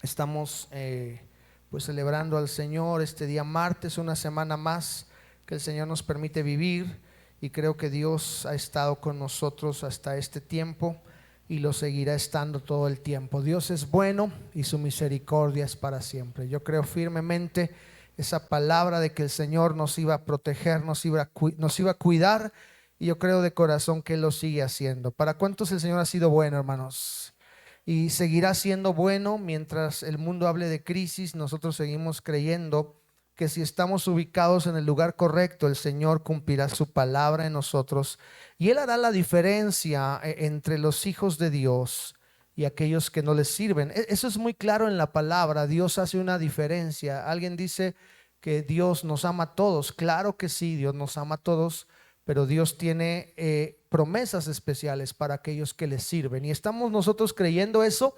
Estamos pues celebrando al Señor este día martes, una semana más que el Señor nos permite vivir, y creo que Dios ha estado con nosotros hasta este tiempo y lo seguirá estando todo el tiempo. Dios es bueno y su misericordia es para siempre. Yo creo firmemente esa palabra de que el Señor nos iba a proteger, nos iba a cuidar, y yo creo de corazón que Él lo sigue haciendo. ¿Para cuántos el Señor ha sido bueno, hermanos? Y seguirá siendo bueno mientras el mundo hable de crisis. Nosotros seguimos creyendo que si estamos ubicados en el lugar correcto, el Señor cumplirá su palabra en nosotros, y Él hará la diferencia entre los hijos de Dios y aquellos que no les sirven. Eso es muy claro en la palabra. Dios hace una diferencia. Alguien dice que Dios nos ama a todos. Claro que sí, Dios nos ama a todos, pero Dios tiene promesas especiales para aquellos que les sirven. Y estamos nosotros creyendo eso,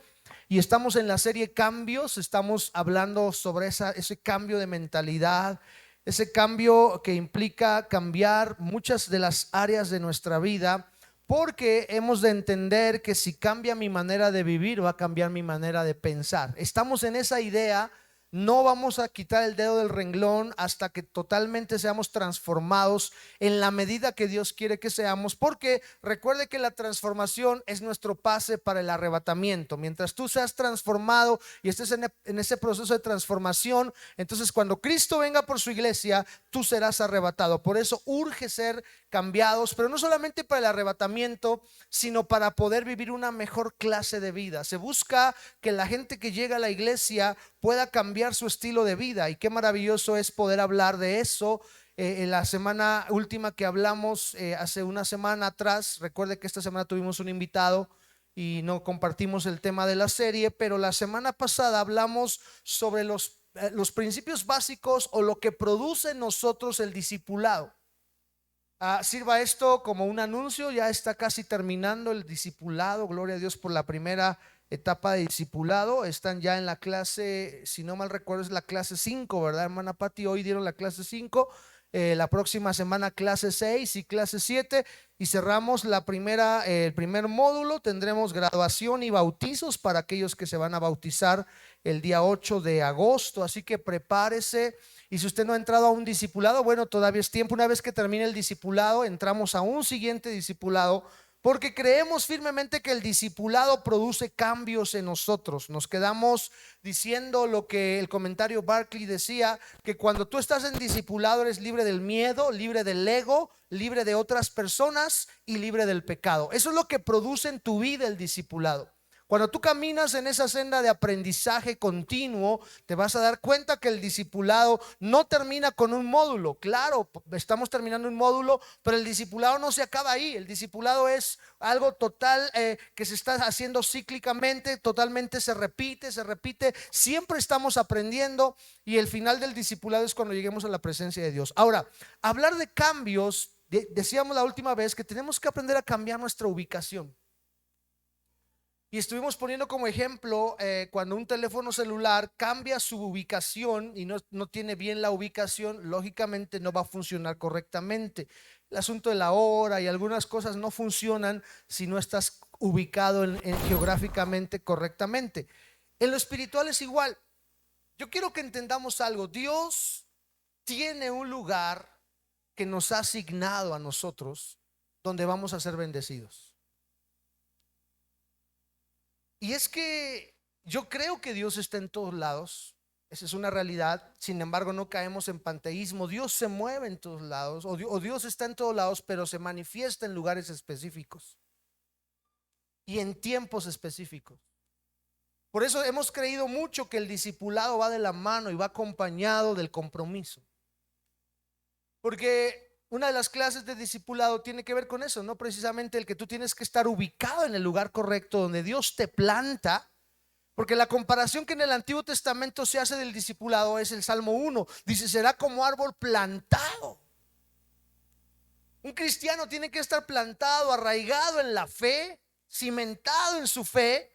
y estamos en la serie Cambios. Estamos hablando sobre ese cambio de mentalidad, ese cambio que implica cambiar muchas de las áreas de nuestra vida, porque hemos de entender que si cambia mi manera de vivir, va a cambiar mi manera de pensar. Estamos en esa idea. No vamos a quitar el dedo del renglón hasta que totalmente seamos transformados en la medida que Dios quiere que seamos, porque recuerde que la transformación es nuestro pase para el arrebatamiento. Mientras tú seas transformado y estés en ese proceso de transformación, entonces cuando Cristo venga por su iglesia, tú serás arrebatado. Por eso urge ser cambiados, pero no solamente para el arrebatamiento, sino para poder vivir una mejor clase de vida. Se busca que la gente que llega a la iglesia pueda cambiar su estilo de vida, y qué maravilloso es poder hablar de eso. En la semana última que hablamos, hace una semana atrás, recuerde que esta semana tuvimos un invitado y no compartimos el tema de la serie, pero la semana pasada hablamos sobre los principios básicos o lo que produce en nosotros el discipulado. Sirva esto como un anuncio. Ya está casi terminando el discipulado. Gloria a Dios por la primera etapa de discipulado. Están ya en la clase, si no mal recuerdo, es la clase 5, ¿verdad, hermana Patti? Hoy dieron la clase 5. La próxima semana clase 6 y clase 7, y cerramos el primer módulo. Tendremos graduación y bautizos para aquellos que se van a bautizar el día 8 de agosto, así que prepárese. Y si usted no ha entrado a un discipulado, bueno, todavía es tiempo. Una vez que termine el discipulado, entramos a un siguiente discipulado, porque creemos firmemente que el discipulado produce cambios en nosotros. Nos quedamos diciendo lo que el comentario Barclay decía, que cuando tú estás en discipulado eres libre del miedo, libre del ego, libre de otras personas y libre del pecado. Eso es lo que produce en tu vida el discipulado. Cuando tú caminas en esa senda de aprendizaje continuo, te vas a dar cuenta que el discipulado no termina con un módulo. Claro, estamos terminando un módulo, pero el discipulado no se acaba ahí. El discipulado es algo total, que se está haciendo cíclicamente, totalmente se repite, siempre estamos aprendiendo, y el final del discipulado es cuando lleguemos a la presencia de Dios. Ahora, hablar de cambios, decíamos la última vez que tenemos que aprender a cambiar nuestra ubicación. Y estuvimos poniendo como ejemplo, cuando un teléfono celular cambia su ubicación y no tiene bien la ubicación, lógicamente no va a funcionar correctamente. El asunto de la hora y algunas cosas no funcionan si no estás ubicado geográficamente correctamente. En lo espiritual es igual. Yo quiero que entendamos algo. Dios tiene un lugar que nos ha asignado a nosotros, donde vamos a ser bendecidos. Y es que yo creo que Dios está en todos lados. Esa es una realidad. Sin embargo, no caemos en panteísmo. Dios se mueve en todos lados, o Dios está en todos lados, pero se manifiesta en lugares específicos y en tiempos específicos. Por eso hemos creído mucho que el discipulado va de la mano y va acompañado del compromiso. Porque una de las clases de discipulado tiene que ver con eso, no precisamente el que tú tienes que estar ubicado en el lugar correcto donde Dios te planta. Porque la comparación que en el Antiguo Testamento se hace del discipulado es el Salmo 1. Dice: será como árbol plantado. Un cristiano tiene que estar plantado, arraigado en la fe, cimentado en su fe.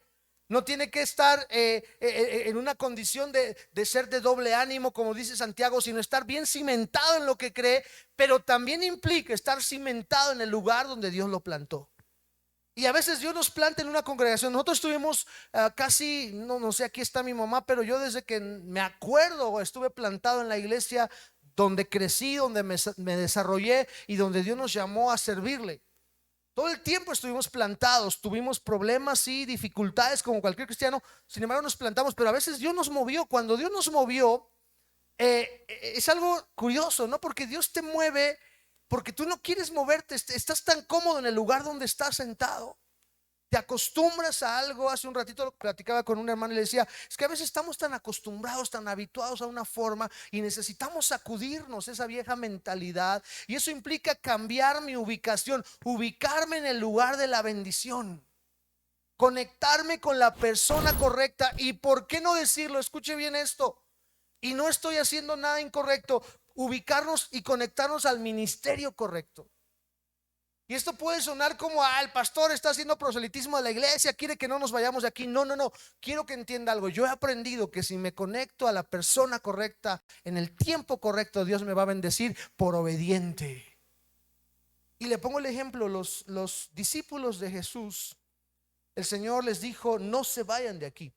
No tiene que estar en una condición de ser de doble ánimo, como dice Santiago, sino estar bien cimentado en lo que cree. Pero también implica estar cimentado en el lugar donde Dios lo plantó. Y a veces Dios nos planta en una congregación. Nosotros estuvimos casi, no sé, aquí está mi mamá, pero yo desde que me acuerdo estuve plantado en la iglesia donde crecí, donde me desarrollé y donde Dios nos llamó a servirle. Todo el tiempo estuvimos plantados, tuvimos problemas y dificultades como cualquier cristiano, sin embargo nos plantamos, pero a veces Dios nos movió. Cuando Dios nos movió, es algo curioso, ¿no? Porque Dios te mueve porque tú no quieres moverte, estás tan cómodo en el lugar donde estás sentado. Te acostumbras a algo. Hace un ratito platicaba con un hermano y le decía, es que a veces estamos tan acostumbrados, tan habituados a una forma y necesitamos sacudirnos esa vieja mentalidad, y eso implica cambiar mi ubicación, ubicarme en el lugar de la bendición, conectarme con la persona correcta. Y por qué no decirlo, escuche bien esto, y no estoy haciendo nada incorrecto, ubicarnos y conectarnos al ministerio correcto. Y esto puede sonar como, el pastor está haciendo proselitismo de la iglesia, quiere que no nos vayamos de aquí. No, no, no. Quiero que entienda algo. Yo he aprendido que si me conecto a la persona correcta en el tiempo correcto, Dios me va a bendecir por obediente. Y le pongo el ejemplo, los discípulos de Jesús, el Señor les dijo, no se vayan de aquí.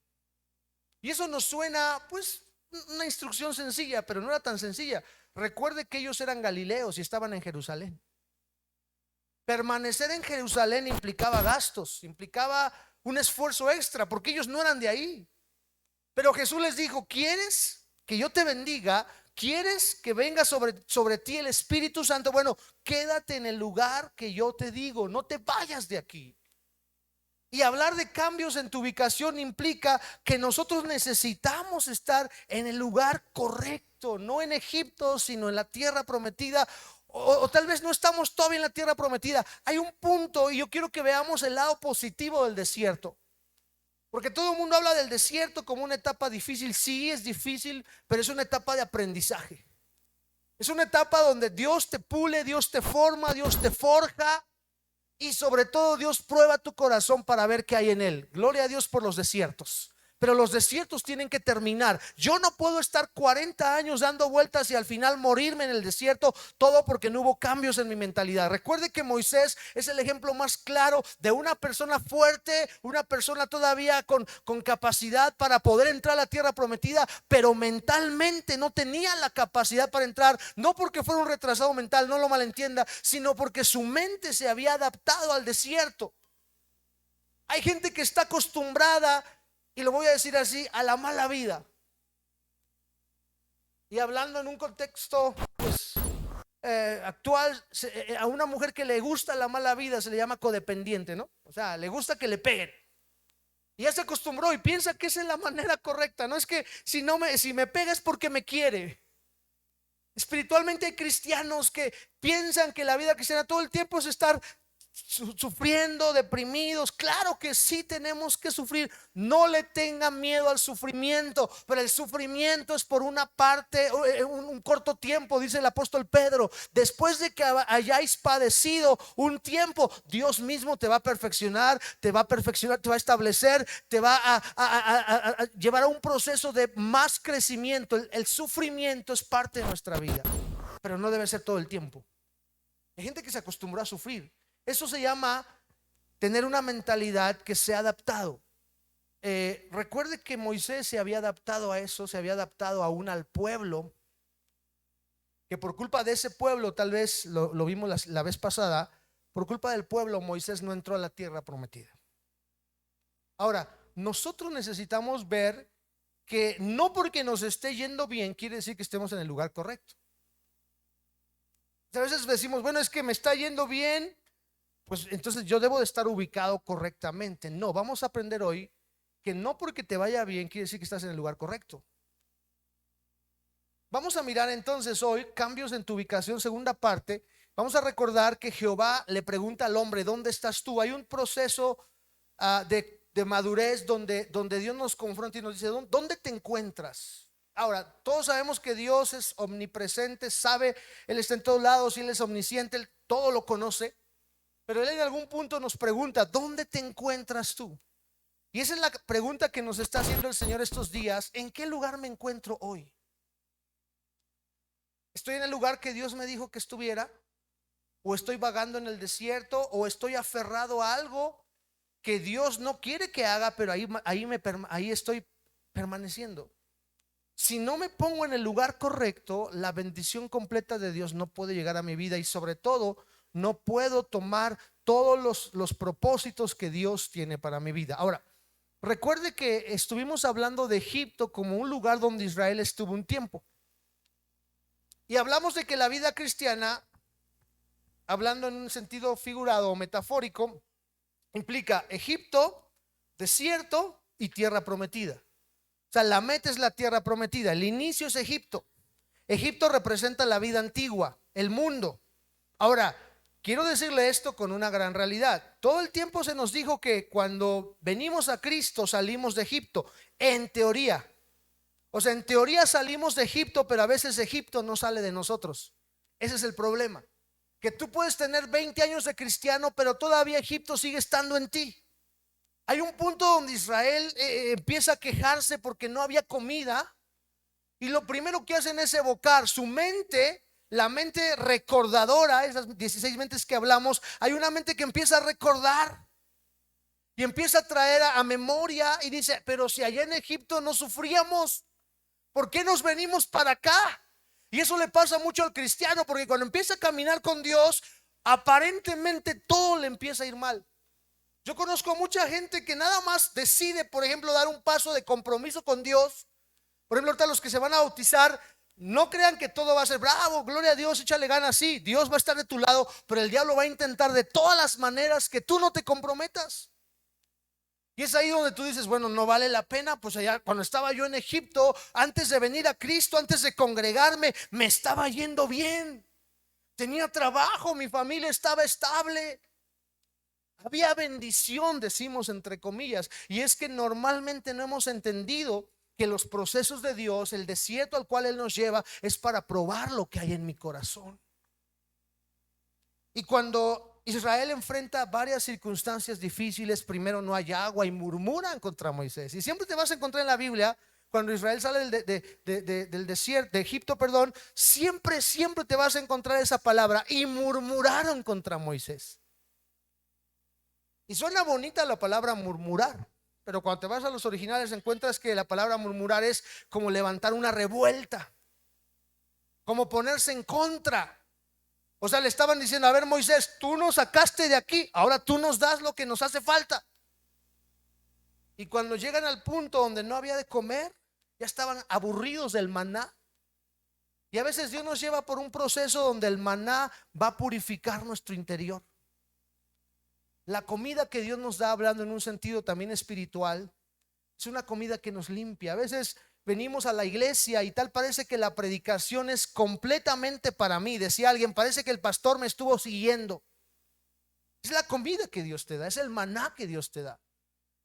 Y eso nos suena, pues, una instrucción sencilla, pero no era tan sencilla. Recuerde que ellos eran galileos y estaban en Jerusalén. Permanecer en Jerusalén implicaba gastos, implicaba un esfuerzo extra, porque ellos no eran de ahí. Pero Jesús les dijo, ¿quieres que yo te bendiga? ¿Quieres que venga sobre ti el Espíritu Santo? Bueno, quédate en el lugar que yo te digo, no te vayas de aquí. Y hablar de cambios en tu ubicación implica que nosotros necesitamos estar en el lugar correcto, no en Egipto, sino en la tierra prometida. O tal vez no estamos todavía en la tierra prometida. Hay un punto, y yo quiero que veamos el lado positivo del desierto, porque todo el mundo habla del desierto como una etapa difícil. Sí, es difícil, pero es una etapa de aprendizaje. Es una etapa donde Dios te pule, Dios te forma, Dios te forja. Y sobre todo Dios prueba tu corazón para ver qué hay en él. Gloria a Dios por los desiertos. Pero los desiertos tienen que terminar. Yo no puedo estar 40 años dando vueltas y al final morirme en el desierto, todo porque no hubo cambios en mi mentalidad. Recuerde que Moisés es el ejemplo más claro de una persona fuerte, una persona todavía con capacidad para poder entrar a la tierra prometida, pero mentalmente no tenía la capacidad para entrar. No porque fuera un retrasado mental, no lo malentienda, sino porque su mente se había adaptado al desierto. Hay gente que está acostumbrada, y lo voy a decir así, a la mala vida. Y hablando en un contexto, pues, actual, a una mujer que le gusta la mala vida se le llama codependiente, ¿no? O sea, le gusta que le peguen. Y ya se acostumbró y piensa que esa es la manera correcta. No es que si me pega es porque me quiere. Espiritualmente hay cristianos que piensan que la vida cristiana todo el tiempo es estar sufriendo, deprimidos. Claro que sí tenemos que sufrir. No le tengan miedo al sufrimiento, pero el sufrimiento es por una parte, un corto tiempo, dice el apóstol Pedro. Después de que hayáis padecido un tiempo, Dios mismo te va a perfeccionar, te va a establecer, te va a llevar a un proceso de más crecimiento. El sufrimiento es parte de nuestra vida, pero no debe ser todo el tiempo. Hay gente que se acostumbró a sufrir. Eso se llama tener una mentalidad que se ha adaptado. Recuerde que Moisés se había adaptado a eso, se había adaptado aún al pueblo, que por culpa de ese pueblo, tal vez lo vimos la vez pasada, por culpa del pueblo Moisés no entró a la tierra prometida. Ahora, nosotros necesitamos ver que no porque nos esté yendo bien quiere decir que estemos en el lugar correcto. A veces decimos, bueno, es que me está yendo bien, pues entonces yo debo de estar ubicado correctamente. No, vamos a aprender hoy que no porque te vaya bien quiere decir que estás en el lugar correcto. Vamos a mirar entonces hoy cambios en tu ubicación, segunda parte. Vamos a recordar que Jehová le pregunta al hombre, ¿dónde estás tú? Hay un proceso de madurez donde Dios nos confronta y nos dice, ¿dónde te encuentras? Ahora, todos sabemos que Dios es omnipresente, sabe, Él está en todos lados, Él es omnisciente, Él todo lo conoce. Pero Él en algún punto nos pregunta, ¿dónde te encuentras tú? Y esa es la pregunta que nos está haciendo el Señor estos días. ¿En qué lugar me encuentro hoy? ¿Estoy en el lugar que Dios me dijo que estuviera? ¿O estoy vagando en el desierto? ¿O estoy aferrado a algo que Dios no quiere que haga, pero ahí estoy permaneciendo. Si no me pongo en el lugar correcto, la bendición completa de Dios no puede llegar a mi vida, y sobre todo no puedo tomar todos los propósitos que Dios tiene para mi vida. Ahora, recuerde que estuvimos hablando de Egipto como un lugar donde Israel estuvo un tiempo. Y hablamos de que la vida cristiana, hablando en un sentido figurado o metafórico, implica Egipto, desierto y tierra prometida. O sea, la meta es la tierra prometida. El inicio es Egipto. Egipto representa la vida antigua, el mundo. Ahora, quiero decirle esto con una gran realidad. Todo el tiempo se nos dijo que cuando venimos a Cristo salimos de Egipto, en teoría. O sea, en teoría salimos de Egipto, pero a veces Egipto no sale de nosotros. Ese es el problema. Que tú puedes tener 20 años de cristiano, pero todavía Egipto sigue estando en ti. Hay un punto donde Israel empieza a quejarse porque no había comida, y lo primero que hacen es evocar su mente, la mente recordadora, esas 16 mentes que hablamos. Hay una mente que empieza a recordar y empieza a traer a memoria y dice: pero si allá en Egipto no sufríamos, ¿por qué nos venimos para acá? Y eso le pasa mucho al cristiano, porque cuando empieza a caminar con Dios, aparentemente todo le empieza a ir mal. Yo conozco mucha gente que nada más decide, por ejemplo, dar un paso de compromiso con Dios. Por ejemplo, ahorita los que se van a bautizar, no crean que todo va a ser bravo, gloria a Dios, échale ganas. Sí, Dios va a estar de tu lado, pero el diablo va a intentar de todas las maneras que tú no te comprometas. Y es ahí donde tú dices: bueno, no vale la pena. Pues allá cuando estaba yo en Egipto, antes de venir a Cristo, antes de congregarme, me estaba yendo bien. Tenía trabajo, mi familia estaba estable. Había bendición, decimos entre comillas. Y es que normalmente no hemos entendido que los procesos de Dios, el desierto al cual Él nos lleva, es para probar lo que hay en mi corazón. Y cuando Israel enfrenta varias circunstancias difíciles, primero no hay agua y murmuran contra Moisés. Y siempre te vas a encontrar en la Biblia, cuando Israel sale del desierto, de Egipto, perdón, siempre te vas a encontrar esa palabra: y murmuraron contra Moisés. Y suena bonita la palabra murmurar, pero cuando te vas a los originales encuentras que la palabra murmurar es como levantar una revuelta, como ponerse en contra. O sea, le estaban diciendo: a ver, Moisés, tú nos sacaste de aquí, ahora tú nos das lo que nos hace falta. Y cuando llegan al punto donde no había de comer, ya estaban aburridos del maná. Y a veces Dios nos lleva por un proceso donde el maná va a purificar nuestro interior. La comida que Dios nos da, hablando en un sentido también espiritual, es una comida que nos limpia. A veces venimos a la iglesia y tal parece que la predicación es completamente para mí. Decía alguien: parece que el pastor me estuvo siguiendo. Es la comida que Dios te da, es el maná que Dios te da.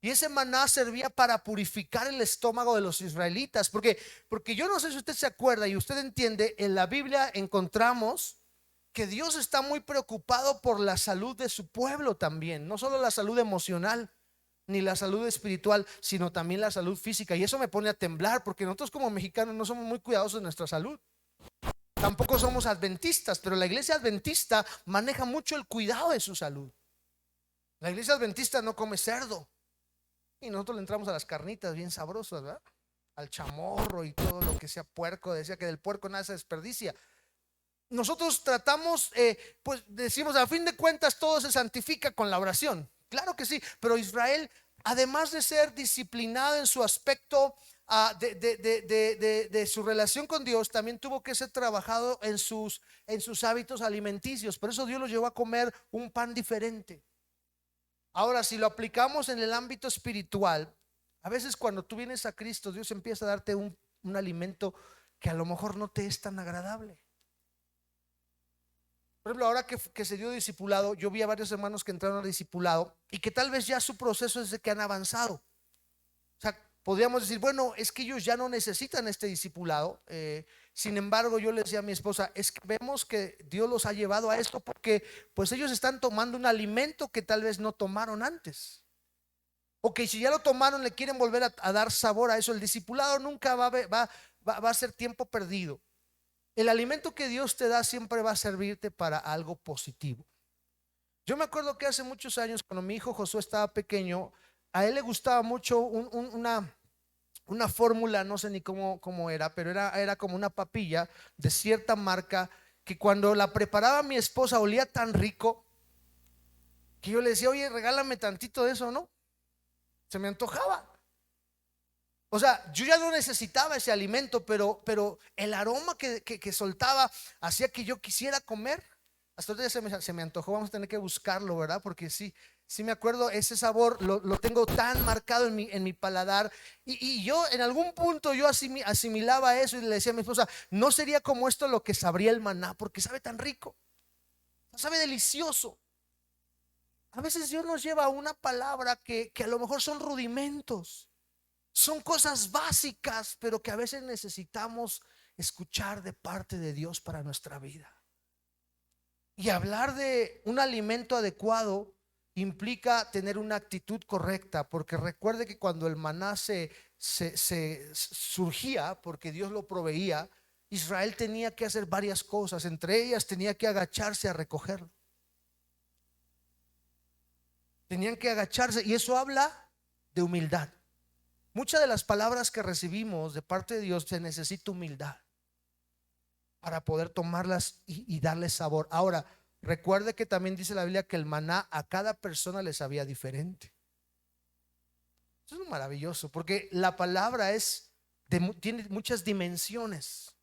Y ese maná servía para purificar el estómago de los israelitas, porque yo no sé si usted se acuerda y usted entiende, en la Biblia encontramos que Dios está muy preocupado por la salud de su pueblo también, no solo la salud emocional ni la salud espiritual, sino también la salud física. Y eso me pone a temblar, porque nosotros como mexicanos no somos muy cuidadosos de nuestra salud. Tampoco somos adventistas, pero la iglesia adventista maneja mucho el cuidado de su salud. La iglesia adventista no come cerdo, y nosotros le entramos a las carnitas bien sabrosas, ¿verdad? Al chamorro y todo lo que sea puerco. Decía que del puerco nada se desperdicia. Nosotros tratamos, pues decimos, a fin de cuentas todo se santifica con la oración. Claro que sí, pero Israel, además de ser disciplinado en su aspecto de su relación con Dios, también tuvo que ser trabajado en sus hábitos alimenticios. Por eso Dios los llevó a comer un pan diferente. Ahora, si lo aplicamos en el ámbito espiritual, a veces cuando tú vienes a Cristo, Dios empieza a darte un alimento que a lo mejor no te es tan agradable. Por ejemplo, ahora que se dio discipulado, yo vi a varios hermanos que entraron al discipulado y que tal vez ya su proceso es de que han avanzado. O sea, podríamos decir: bueno, es que ellos ya no necesitan este discipulado. Sin embargo, yo le decía a mi esposa: es que vemos que Dios los ha llevado a esto porque pues ellos están tomando un alimento que tal vez no tomaron antes. O que si ya lo tomaron, le quieren volver a dar sabor a eso. El discipulado nunca va a ser tiempo perdido. El alimento que Dios te da siempre va a servirte para algo positivo. Yo me acuerdo que hace muchos años, cuando mi hijo Josué estaba pequeño, a él le gustaba mucho una fórmula, no sé ni cómo era, pero era como una papilla de cierta marca que cuando la preparaba mi esposa olía tan rico que yo le decía, oye, regálame tantito de eso, ¿no? Se me antojaba. O sea, yo ya no necesitaba ese alimento, pero el aroma que soltaba hacía que yo quisiera comer. Hasta ahorita ya se me antojó, vamos a tener que buscarlo, ¿verdad? Porque sí me acuerdo, ese sabor lo tengo tan marcado en mi paladar. Y yo en algún punto yo asimilaba eso y le decía a mi esposa, no sería como esto lo que sabría el maná, porque sabe tan rico, sabe delicioso. A veces Dios nos lleva a una palabra que a lo mejor son rudimentos. Son cosas básicas, pero que a veces necesitamos escuchar de parte de Dios para nuestra vida. Y hablar de un alimento adecuado implica tener una actitud correcta, porque recuerde que cuando el maná se surgía, porque Dios lo proveía, Israel tenía que hacer varias cosas, entre ellas tenía que agacharse a recogerlo. Tenían que agacharse, y eso habla de humildad. Muchas de las palabras que recibimos de parte de Dios se necesita humildad para poder tomarlas y darles sabor. Ahora, recuerde que también dice la Biblia que el maná a cada persona le sabía diferente. Eso es maravilloso, porque la palabra tiene muchas dimensiones.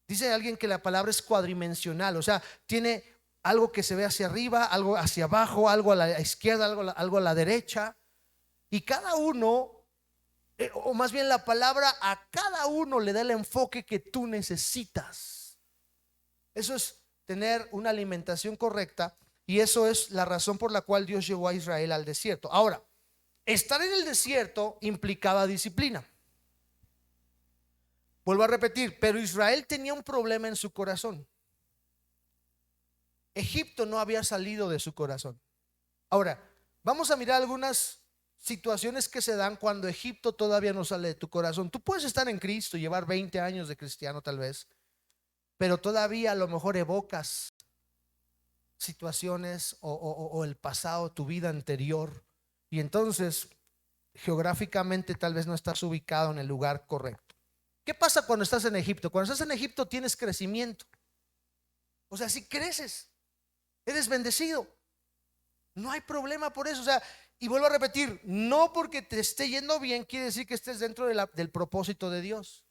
Dice alguien que la palabra es cuadrimensional, o sea, tiene algo que se ve hacia arriba, algo hacia abajo, algo a la izquierda, algo a la derecha, y cada uno, o más bien la palabra a cada uno le da el enfoque que tú necesitas. Eso es tener una alimentación correcta, y eso es la razón por la cual Dios llevó a Israel al desierto. Ahora, estar en el desierto implicaba disciplina. Vuelvo a repetir, pero Israel tenía un problema en su corazón. Egipto no había salido de su corazón. Ahora, vamos a mirar algunas situaciones que se dan cuando Egipto todavía no sale de tu corazón. Tú puedes estar en Cristo, llevar 20 años de cristiano tal vez, pero todavía a lo mejor evocas situaciones o el pasado, tu vida anterior, y entonces geográficamente tal vez no estás ubicado en el lugar correcto. ¿Qué pasa cuando estás en Egipto? Cuando estás en Egipto tienes crecimiento. O sea, si creces, eres bendecido. No hay problema por eso. O sea, y vuelvo a repetir, no porque te esté yendo bien quiere decir que estés dentro del propósito de Dios.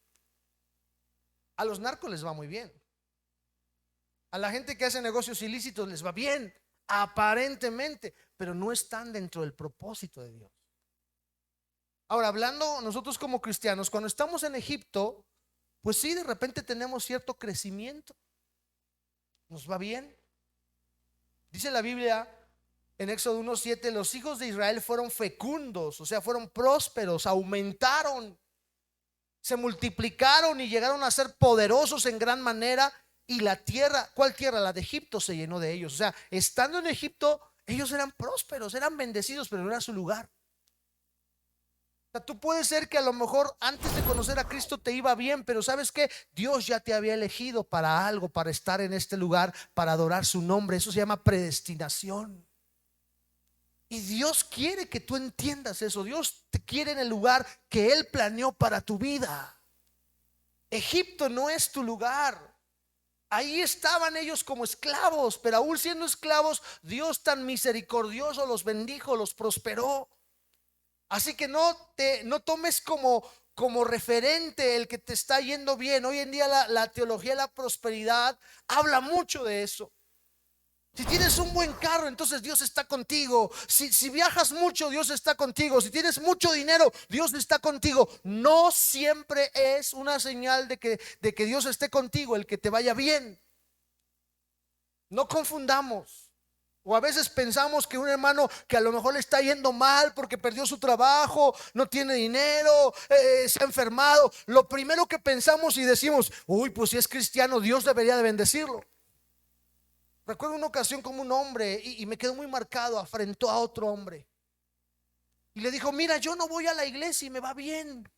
A los narcos les va muy bien. A la gente que hace negocios ilícitos les va bien, aparentemente, pero no están dentro del propósito de Dios. Ahora, hablando nosotros como cristianos, cuando estamos en Egipto, pues sí, de repente tenemos cierto crecimiento. Nos va bien. Dice la Biblia en Éxodo 1:7, los hijos de Israel fueron fecundos, o sea, fueron prósperos, aumentaron, se multiplicaron y llegaron a ser poderosos en gran manera. Y la tierra, ¿cuál tierra? La de Egipto se llenó de ellos. O sea, estando en Egipto, ellos eran prósperos, eran bendecidos, pero no era su lugar. O sea, tú puedes ser que a lo mejor antes de conocer a Cristo te iba bien, pero ¿sabes qué? Dios ya te había elegido para algo, para estar en este lugar, para adorar su nombre. Eso se llama predestinación. Y Dios quiere que tú entiendas eso. Dios te quiere en el lugar que Él planeó para tu vida. Egipto no es tu lugar. Ahí estaban ellos como esclavos, pero aún siendo esclavos, Dios tan misericordioso los bendijo, los prosperó. Así que no tomes como referente el que te está yendo bien. Hoy en día la teología de la prosperidad habla mucho de eso. Si tienes un buen carro, entonces Dios está contigo. Si viajas mucho, Dios está contigo. Si tienes mucho dinero, Dios está contigo. No siempre es una señal de que Dios esté contigo el que te vaya bien. No confundamos. O a veces pensamos que un hermano que a lo mejor le está yendo mal porque perdió su trabajo, no tiene dinero, se ha enfermado, lo primero que pensamos y decimos, uy, pues si es cristiano, Dios debería de bendecirlo. Recuerdo una ocasión como un hombre, y me quedó muy marcado, afrentó a otro hombre y le dijo, mira, yo no voy a la iglesia y me va bien,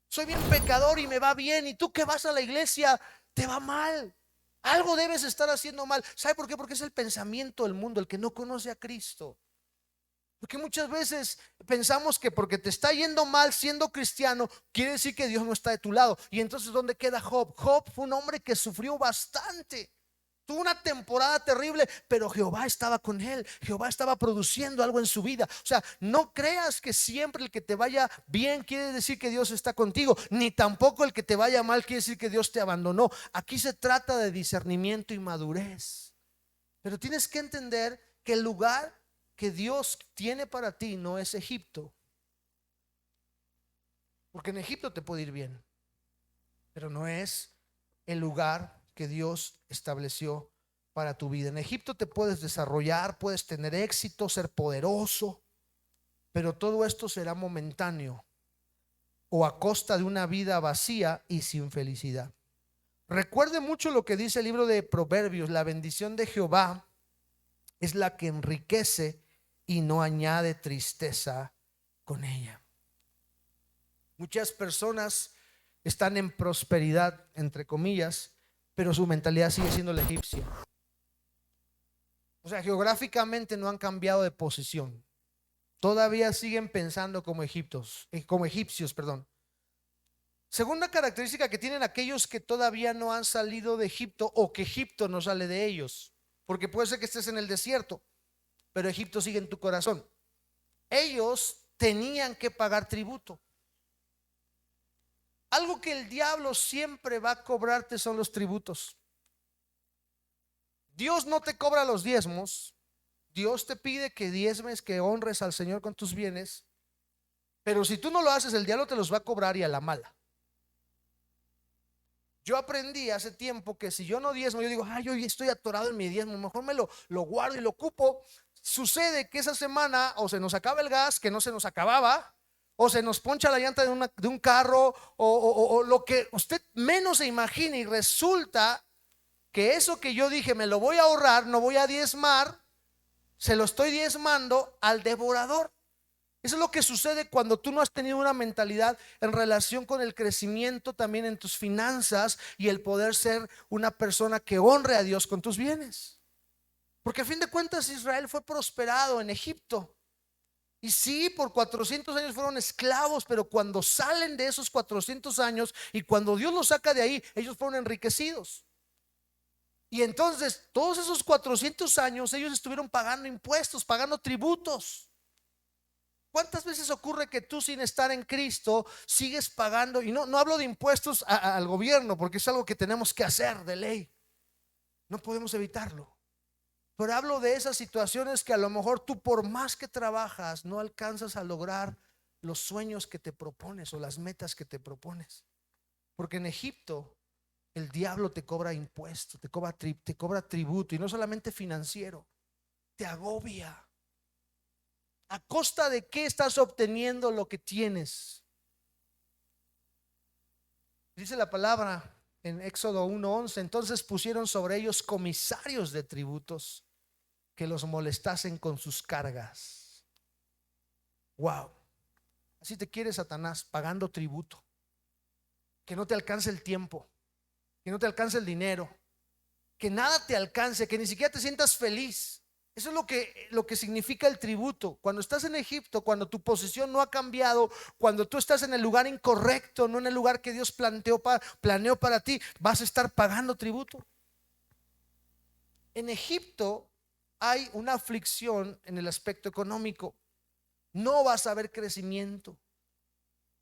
soy bien pecador y me va bien, y tú que vas a la iglesia te va mal. Algo debes estar haciendo mal. ¿Sabe por qué? Porque es el pensamiento del mundo, el que no conoce a Cristo. Porque muchas veces pensamos que porque te está yendo mal siendo cristiano, quiere decir que Dios no está de tu lado. Y entonces, ¿dónde queda Job? Job fue un hombre que sufrió bastante. Tuvo una temporada terrible, pero Jehová estaba con él. Jehová estaba produciendo algo en su vida. O sea, no creas que siempre el que te vaya bien quiere decir que Dios está contigo, ni tampoco el que te vaya mal quiere decir que Dios te abandonó. Aquí se trata de discernimiento y madurez. Pero tienes que entender que el lugar que Dios tiene para ti no es Egipto, porque en Egipto te puede ir bien, pero no es el lugar que Dios estableció para tu vida. En Egipto te puedes desarrollar, puedes tener éxito, ser poderoso, pero todo esto será momentáneo o a costa de una vida vacía y sin felicidad. Recuerde mucho lo que dice el libro de Proverbios: la bendición de Jehová es la que enriquece y no añade tristeza con ella. Muchas personas están en prosperidad, entre comillas, pero su mentalidad sigue siendo la egipcia. O sea, geográficamente no han cambiado de posición. Todavía siguen pensando como egipcios, perdón. Segunda característica que tienen aquellos que todavía no han salido de Egipto, o que Egipto no sale de ellos, porque puede ser que estés en el desierto, pero Egipto sigue en tu corazón. Ellos tenían que pagar tributo. Algo que el diablo siempre va a cobrarte son los tributos. Dios no te cobra los diezmos. Dios te pide que diezmes, que honres al Señor con tus bienes, pero si tú no lo haces, el diablo te los va a cobrar, y a la mala. Yo aprendí hace tiempo que si yo no diezmo, yo digo, ay, yo estoy atorado en mi diezmo, mejor me lo guardo y lo ocupo. Sucede que esa semana o se nos acaba el gas, que no se nos acababa, o se nos poncha la llanta de un carro, o lo que usted menos se imagine, y resulta que eso que yo dije me lo voy a ahorrar, no voy a diezmar, se lo estoy diezmando al devorador. Eso es lo que sucede cuando tú no has tenido una mentalidad en relación con el crecimiento también en tus finanzas y el poder ser una persona que honre a Dios con tus bienes. Porque a fin de cuentas Israel fue prosperado en Egipto. Y sí, por 400 años fueron esclavos, pero cuando salen de esos 400 años y cuando Dios los saca de ahí, ellos fueron enriquecidos. Y entonces todos esos 400 años ellos estuvieron pagando impuestos, pagando tributos. ¿Cuántas veces ocurre que tú, sin estar en Cristo, sigues pagando? Y no hablo de impuestos al gobierno, porque es algo que tenemos que hacer de ley, no podemos evitarlo. Pero hablo de esas situaciones que a lo mejor tú, por más que trabajas, no alcanzas a lograr los sueños que te propones o las metas que te propones. Porque en Egipto el diablo te cobra impuestos, te cobra tributo, y no solamente financiero, te agobia. ¿A costa de qué estás obteniendo lo que tienes? Dice la palabra en Éxodo 1:11: entonces pusieron sobre ellos comisarios de tributos que los molestasen con sus cargas. Wow. Así te quiere Satanás, pagando tributo. Que no te alcance el tiempo, que no te alcance el dinero, que nada te alcance, que ni siquiera te sientas feliz. Eso es lo que significa el tributo. Cuando estás en Egipto, cuando tu posición no ha cambiado, cuando tú estás en el lugar incorrecto, no en el lugar que Dios planeó para ti, vas a estar pagando tributo. En Egipto hay una aflicción en el aspecto económico. No vas a ver crecimiento.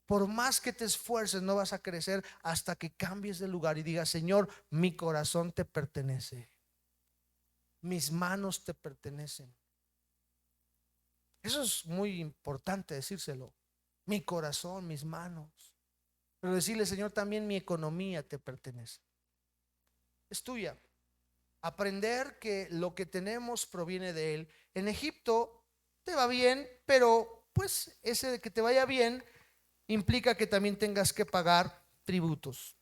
Por más que te esfuerces, no vas a crecer hasta que cambies de lugar y digas: Señor, mi corazón te pertenece, mis manos te pertenecen. Eso es muy importante decírselo. Mi corazón, mis manos. Pero decirle: Señor, también mi economía te pertenece, es tuya. Aprender que lo que tenemos proviene de Él. En Egipto te va bien, pero pues ese de que te vaya bien implica que también tengas que pagar tributos.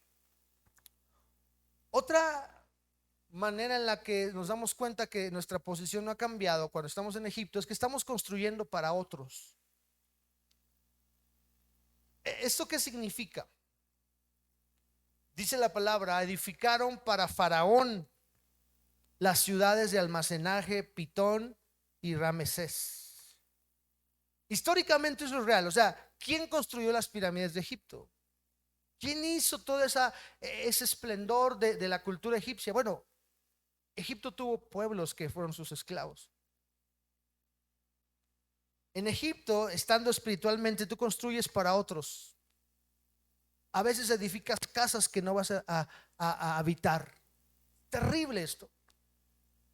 Otra manera en la que nos damos cuenta que nuestra posición no ha cambiado cuando estamos en Egipto es que estamos construyendo para otros. ¿Esto qué significa? Dice la palabra, edificaron para Faraón las ciudades de almacenaje, Pitón y Ramesés. Históricamente eso es real. O sea, ¿quién construyó las pirámides de Egipto? ¿Quién hizo todo ese esplendor de la cultura egipcia? Bueno, Egipto tuvo pueblos que fueron sus esclavos. En Egipto, estando espiritualmente, tú construyes para otros. A veces edificas casas que no vas a habitar. Terrible esto.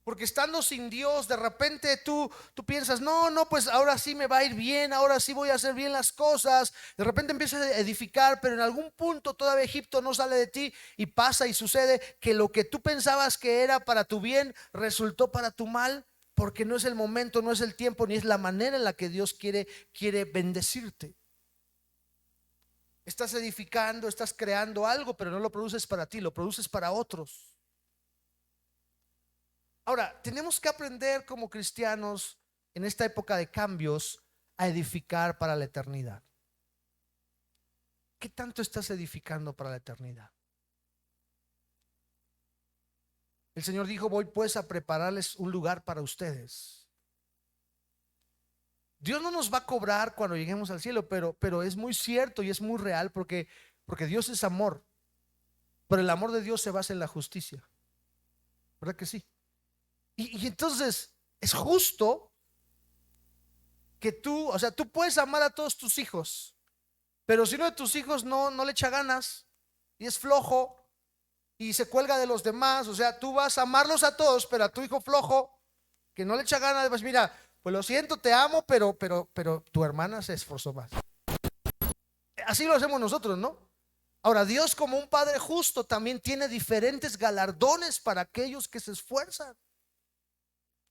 Porque estando sin Dios, de repente tú piensas, no, pues ahora sí me va a ir bien, ahora sí voy a hacer bien las cosas. De repente empiezas a edificar, pero en algún punto todavía Egipto no sale de ti y pasa y sucede que lo que tú pensabas que era para tu bien resultó para tu mal, porque no es el momento, no es el tiempo, ni es la manera en la que Dios quiere bendecirte. Estás edificando, estás creando algo, pero no lo produces para ti, lo produces para otros. Ahora, tenemos que aprender como cristianos en esta época de cambios a edificar para la eternidad. ¿Qué tanto estás edificando para la eternidad? El Señor dijo, voy pues a prepararles un lugar para ustedes. Dios no nos va a cobrar cuando lleguemos al cielo, pero es muy cierto y es muy real porque Dios es amor. Pero el amor de Dios se basa en la justicia. ¿Verdad que sí? Y entonces es justo que tú, o sea, tú puedes amar a todos tus hijos, pero si uno de tus hijos no le echa ganas y es flojo y se cuelga de los demás, o sea, tú vas a amarlos a todos, pero a tu hijo flojo que no le echa ganas, pues mira, pues lo siento, te amo, pero tu hermana se esforzó más. Así lo hacemos nosotros, ¿no? Ahora, Dios como un Padre justo también tiene diferentes galardones para aquellos que se esfuerzan.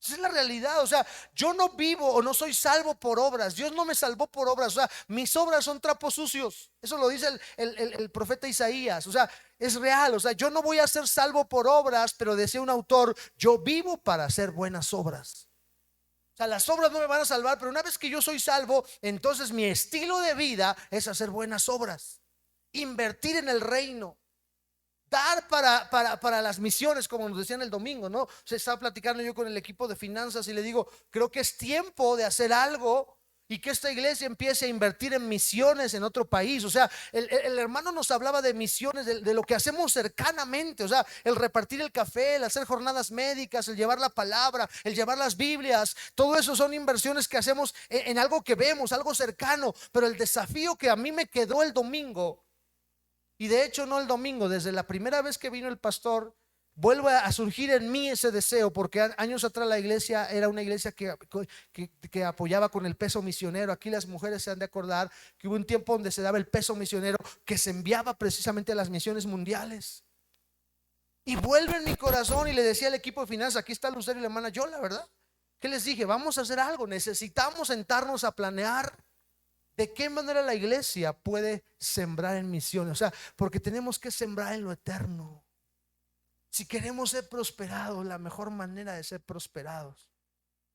Esa es la realidad. O sea, yo no vivo o no soy salvo por obras. Dios no me salvó por obras. O sea, mis obras son trapos sucios. Eso lo dice el profeta Isaías. O sea, es real. O sea, yo no voy a ser salvo por obras, pero decía un autor, yo vivo para hacer buenas obras. O sea, las obras no me van a salvar, pero una vez que yo soy salvo, entonces mi estilo de vida es hacer buenas obras, invertir en el reino, dar para las misiones, como nos decían el domingo, ¿no? Se estaba platicando yo con el equipo de finanzas y le digo, creo que es tiempo de hacer algo y que esta iglesia empiece a invertir en misiones en otro país. O sea, el hermano nos hablaba de misiones, de lo que hacemos cercanamente. O sea, el repartir el café, el hacer jornadas médicas, el llevar la palabra, el llevar las Biblias. Todo eso son inversiones que hacemos en algo que vemos, algo cercano. Pero el desafío que a mí me quedó el domingo, y de hecho no el domingo, desde la primera vez que vino el pastor, vuelve a surgir en mí ese deseo, porque años atrás la iglesia era una iglesia que apoyaba con el peso misionero. Aquí las mujeres se han de acordar que hubo un tiempo donde se daba el peso misionero que se enviaba precisamente a las misiones mundiales. Y vuelve en mi corazón y le decía al equipo de finanzas, aquí está Lucero y la hermana yo, la verdad, que les dije, vamos a hacer algo, necesitamos sentarnos a planear de qué manera la iglesia puede sembrar en misiones. O sea, porque tenemos que sembrar en lo eterno. Si queremos ser prosperados, la mejor manera de ser prosperados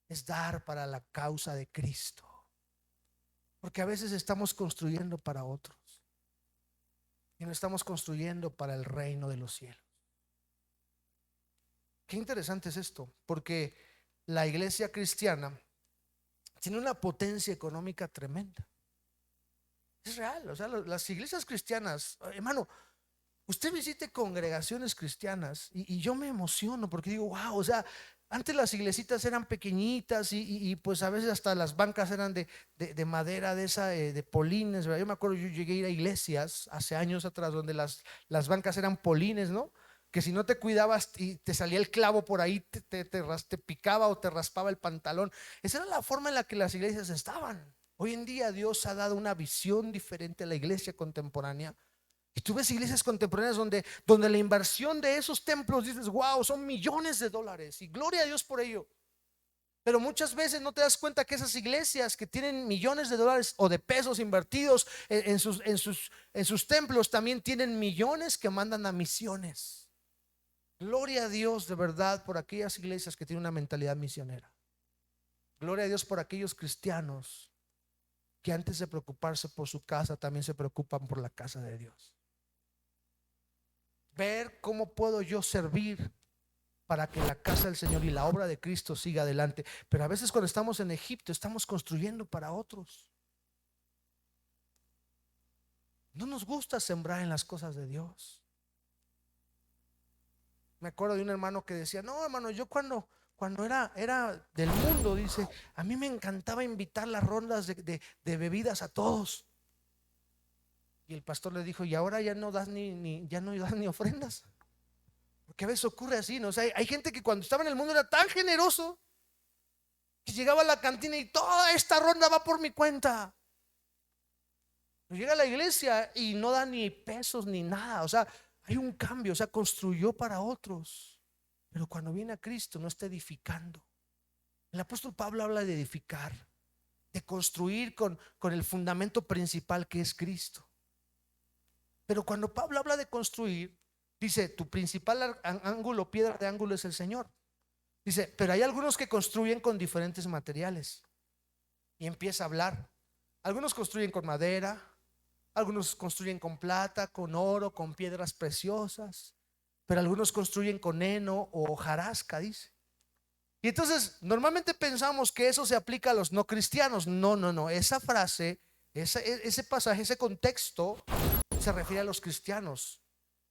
es dar para la causa de Cristo. Porque a veces estamos construyendo para otros y no estamos construyendo para el reino de los cielos. Qué interesante es esto, porque la iglesia cristiana tiene una potencia económica tremenda. Es real. O sea, las iglesias cristianas, hermano, usted visite congregaciones cristianas y yo me emociono porque digo, wow, o sea, antes las iglesitas eran pequeñitas y pues a veces hasta las bancas eran de madera, de polines, ¿verdad? Yo me acuerdo, yo llegué a ir a iglesias hace años atrás donde las bancas eran polines, ¿no? Que si no te cuidabas y te salía el clavo por ahí, te picaba o te raspaba el pantalón. Esa era la forma en la que las iglesias estaban. Hoy en día Dios ha dado una visión diferente a la iglesia contemporánea. Y tú ves iglesias contemporáneas donde la inversión de esos templos, dices, wow, son millones de dólares y gloria a Dios por ello. Pero muchas veces no te das cuenta que esas iglesias que tienen millones de dólares o de pesos invertidos en sus templos también tienen millones que mandan a misiones. Gloria a Dios de verdad por aquellas iglesias que tienen una mentalidad misionera. Gloria a Dios por aquellos cristianos que antes de preocuparse por su casa también se preocupan por la casa de Dios. ver cómo puedo yo servir para que la casa del Señor y la obra de Cristo siga adelante. Pero a veces cuando estamos en Egipto estamos construyendo para otros. No nos gusta sembrar en las cosas de Dios. Me acuerdo de un hermano que decía: no, hermano, yo cuando era del mundo, dice, a mí me encantaba invitar las rondas de bebidas a todos. Y el pastor le dijo: y ahora ya no das ya no das ni ofrendas. Porque a veces ocurre así, ¿no? O sea, hay gente que cuando estaba en el mundo era tan generoso que llegaba a la cantina y toda esta ronda va por mi cuenta. Pero llega a la iglesia y no da ni pesos ni nada. O sea, hay un cambio. O sea, construyó para otros. Pero cuando viene a Cristo no está edificando. El apóstol Pablo habla de edificar, de construir con el fundamento principal que es Cristo. Pero cuando Pablo habla de construir, dice: tu principal ángulo, piedra de ángulo, es el Señor. Dice: pero hay algunos que construyen con diferentes materiales. Y empieza a hablar. Algunos construyen con madera, algunos construyen con plata, con oro, con piedras preciosas, pero algunos construyen con heno o hojarasca, dice. Y entonces normalmente pensamos que eso se aplica a los no cristianos. No, no, no. Esa frase, ese pasaje, ese contexto se refiere a los cristianos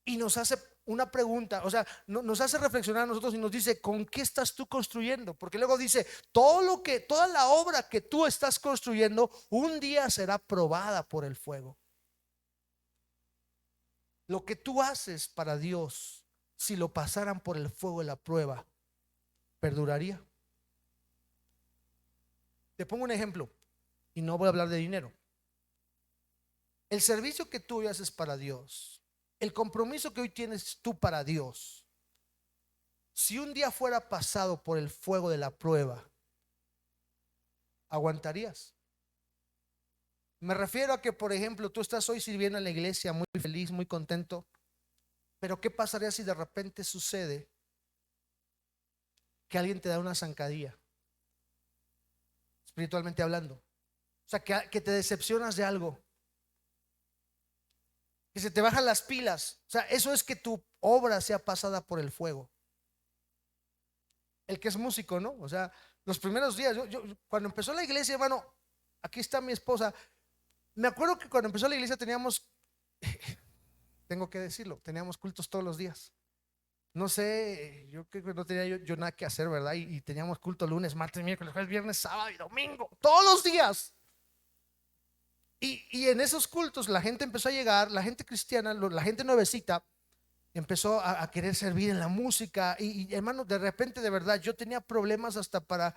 y nos hace una pregunta. O sea, nos hace reflexionar a nosotros y nos dice: ¿con qué estás tú construyendo? Porque luego dice: toda la obra que tú estás construyendo un día será probada por el fuego. Lo que tú haces para Dios, si lo pasaran por el fuego de la prueba, ¿perduraría? Te pongo un ejemplo y no voy a hablar de dinero. El servicio que tú hoy haces para Dios, el compromiso que hoy tienes tú para Dios, si un día fuera pasado por el fuego de la prueba, ¿aguantarías? Me refiero a que, por ejemplo, tú estás hoy sirviendo en la iglesia muy feliz, muy contento, pero ¿qué pasaría si de repente sucede que alguien te da una zancadilla, espiritualmente hablando? O sea, que te decepcionas de algo, que se te bajan las pilas. O sea, eso es que tu obra sea pasada por el fuego. El que es músico, ¿no? O sea, los primeros días, cuando empezó la iglesia, hermano, aquí está mi esposa. Me acuerdo que cuando empezó la iglesia teníamos, tengo que decirlo, teníamos cultos todos los días. No sé, yo creo que no tenía yo nada que hacer, ¿verdad? Y teníamos culto lunes, martes, miércoles, jueves, viernes, sábado y domingo, todos los días. Y en esos cultos la gente empezó a llegar, la gente cristiana, la gente nuevecita, empezó a querer servir en la música. Y hermano, de repente, de verdad, yo tenía problemas hasta para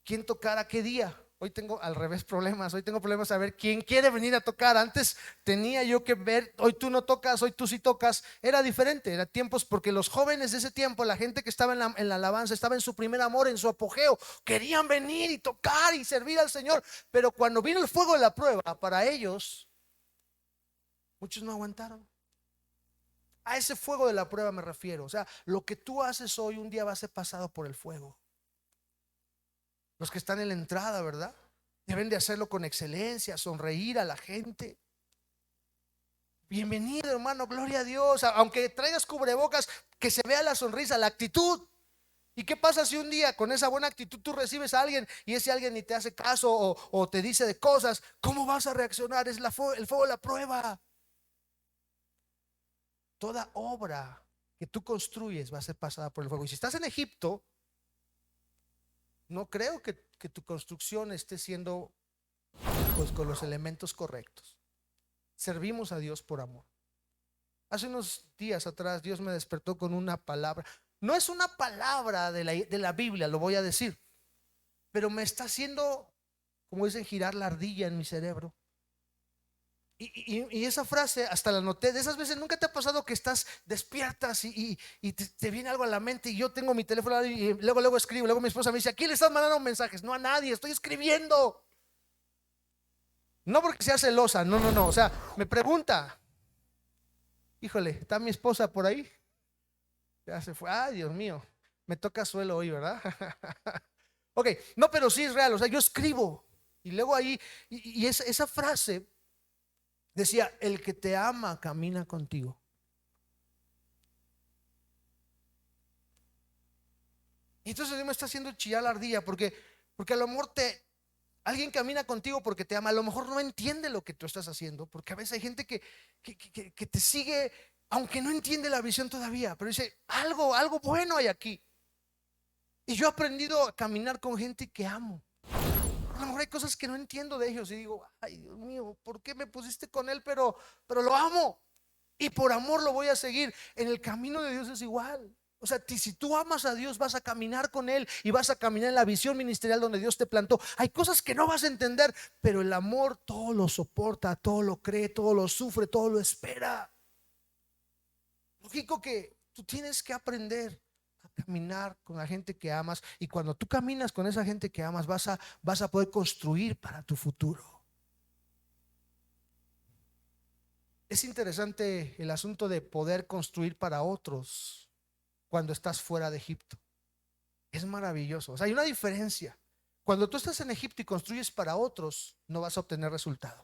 quién tocara qué día. Hoy tengo al revés problemas. Hoy tengo problemas a ver quién quiere venir a tocar. Antes tenía yo que ver: hoy tú no tocas, hoy tú sí tocas. Era diferente, era tiempos, porque los jóvenes de ese tiempo, la gente que estaba en la alabanza, estaba en su primer amor, en su apogeo. Querían venir y tocar y servir al Señor. Pero cuando vino el fuego de la prueba, para ellos, muchos no aguantaron. A ese fuego de la prueba me refiero. O sea, lo que tú haces hoy un día va a ser pasado por el fuego. Los que están en la entrada, ¿verdad? Deben de hacerlo con excelencia, sonreír a la gente. Bienvenido, hermano, gloria a Dios. Aunque traigas cubrebocas, que se vea la sonrisa, la actitud. ¿Y qué pasa si un día con esa buena actitud tú recibes a alguien y ese alguien ni te hace caso o te dice de cosas? ¿Cómo vas a reaccionar? Es el fuego de la prueba. Toda obra que tú construyes va a ser pasada por el fuego. Y si estás en Egipto, no creo que tu construcción esté siendo pues con los elementos correctos. Servimos a Dios por amor. Hace unos días atrás Dios me despertó con una palabra. No es una palabra de la Biblia, lo voy a decir, pero me está haciendo, como dicen, girar la ardilla en mi cerebro. Y esa frase hasta la noté. De esas veces, ¿nunca te ha pasado que estás despiertas y te viene algo a la mente? Y yo tengo mi teléfono y luego escribo. Luego mi esposa me dice: ¿a quién le estás mandando mensajes? No, a nadie, estoy escribiendo. No porque sea celosa, no, no, no. O sea, me pregunta: híjole, ¿está mi esposa por ahí? Ya se fue. Ay, Dios mío, me toca suelo hoy, ¿verdad? Ok, no, pero sí es real. O sea, yo escribo y luego ahí, y esa frase decía: el que te ama camina contigo. Y entonces Dios me está haciendo chillar la ardilla porque a lo mejor alguien camina contigo porque te ama, a lo mejor no entiende lo que tú estás haciendo, porque a veces hay gente que te sigue, aunque no entiende la visión todavía, pero dice, algo bueno hay aquí. Y yo he aprendido a caminar con gente que amo. A lo mejor hay cosas que no entiendo de ellos y digo, ay Dios mío, ¿por qué me pusiste con él? Pero lo amo y por amor lo voy a seguir. En el camino de Dios es igual. O sea, si tú amas a Dios, vas a caminar con Él y vas a caminar en la visión ministerial donde Dios te plantó. Hay cosas que no vas a entender, pero el amor todo lo soporta, todo lo cree, todo lo sufre, todo lo espera. Lógico que tú tienes que aprender a caminar con la gente que amas, y cuando tú caminas con esa gente que amas, vas a poder construir para tu futuro. Es interesante el asunto de poder construir para otros cuando estás fuera de Egipto. Es maravilloso. O sea, hay una diferencia. Cuando tú estás en Egipto y construyes para otros, no vas a obtener resultado.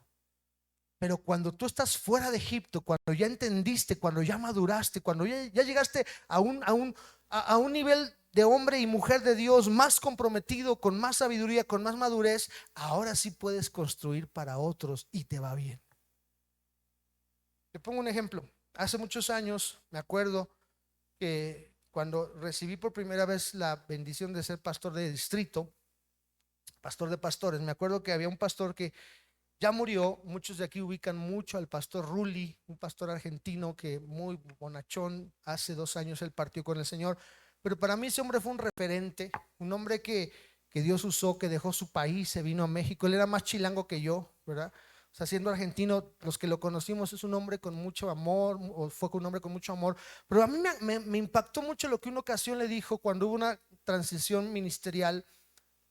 Pero cuando tú estás fuera de Egipto, cuando ya entendiste, cuando ya maduraste, cuando ya llegaste a un nivel de hombre y mujer de Dios más comprometido, con más sabiduría, con más madurez, ahora sí puedes construir para otros y te va bien. Te pongo un ejemplo. Hace muchos años, me acuerdo que cuando recibí por primera vez la bendición de ser pastor de distrito, pastor de pastores, me acuerdo que había un pastor que ya murió. Muchos de aquí ubican mucho al pastor Rulli, un pastor argentino que muy bonachón. Hace 2 años él partió con el Señor, pero para mí ese hombre fue un referente, un hombre que Dios usó, que dejó su país, se vino a México. Él era más chilango que yo, ¿verdad? O sea, siendo argentino, los que lo conocimos, es un hombre con mucho amor, o fue un hombre con mucho amor. Pero a mí me impactó mucho lo que una ocasión le dijo cuando hubo una transición ministerial.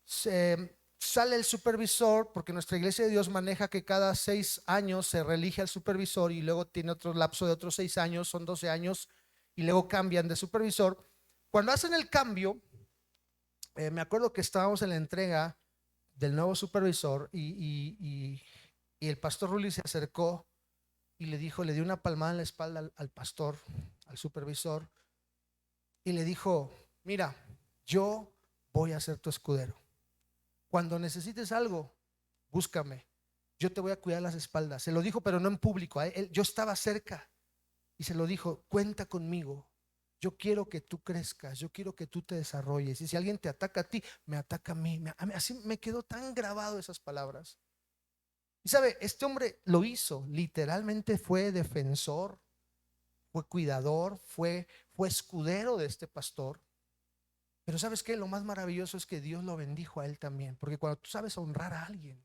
Sale el supervisor, porque nuestra iglesia de Dios maneja que cada 6 años se reelige al supervisor y luego tiene otro lapso de otros 6 años, son 12 años, y luego cambian de supervisor. Cuando hacen el cambio, me acuerdo que estábamos en la entrega del nuevo supervisor y el pastor Rulli se acercó y le dijo, le dio una palmada en la espalda al pastor, al supervisor, y le dijo, mira, yo voy a ser tu escudero. Cuando necesites algo, búscame. Yo te voy a cuidar las espaldas. Se lo dijo, pero no en público. Yo estaba cerca y se lo dijo, cuenta conmigo. Yo quiero que tú crezcas, yo quiero que tú te desarrolles. Y si alguien te ataca a ti, me ataca a mí. Así me quedó tan grabado esas palabras. Y sabe, este hombre lo hizo. Literalmente fue defensor, fue cuidador, fue escudero de este pastor. Pero ¿sabes qué? Lo más maravilloso es que Dios lo bendijo a él también. Porque cuando tú sabes honrar a alguien,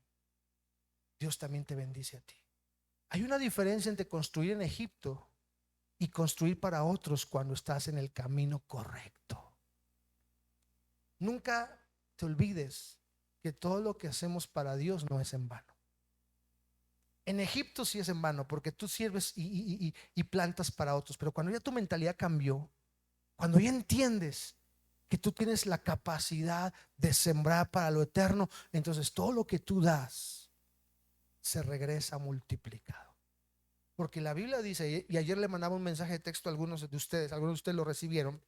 Dios también te bendice a ti. Hay una diferencia entre construir en Egipto y construir para otros cuando estás en el camino correcto. Nunca te olvides que todo lo que hacemos para Dios no es en vano. En Egipto sí es en vano porque tú sirves y plantas para otros, pero cuando ya tu mentalidad cambió, cuando ya entiendes que tú tienes la capacidad de sembrar para lo eterno, entonces todo lo que tú das se regresa multiplicado. Porque la Biblia dice, y ayer le mandaba un mensaje de texto a algunos de ustedes lo recibieron.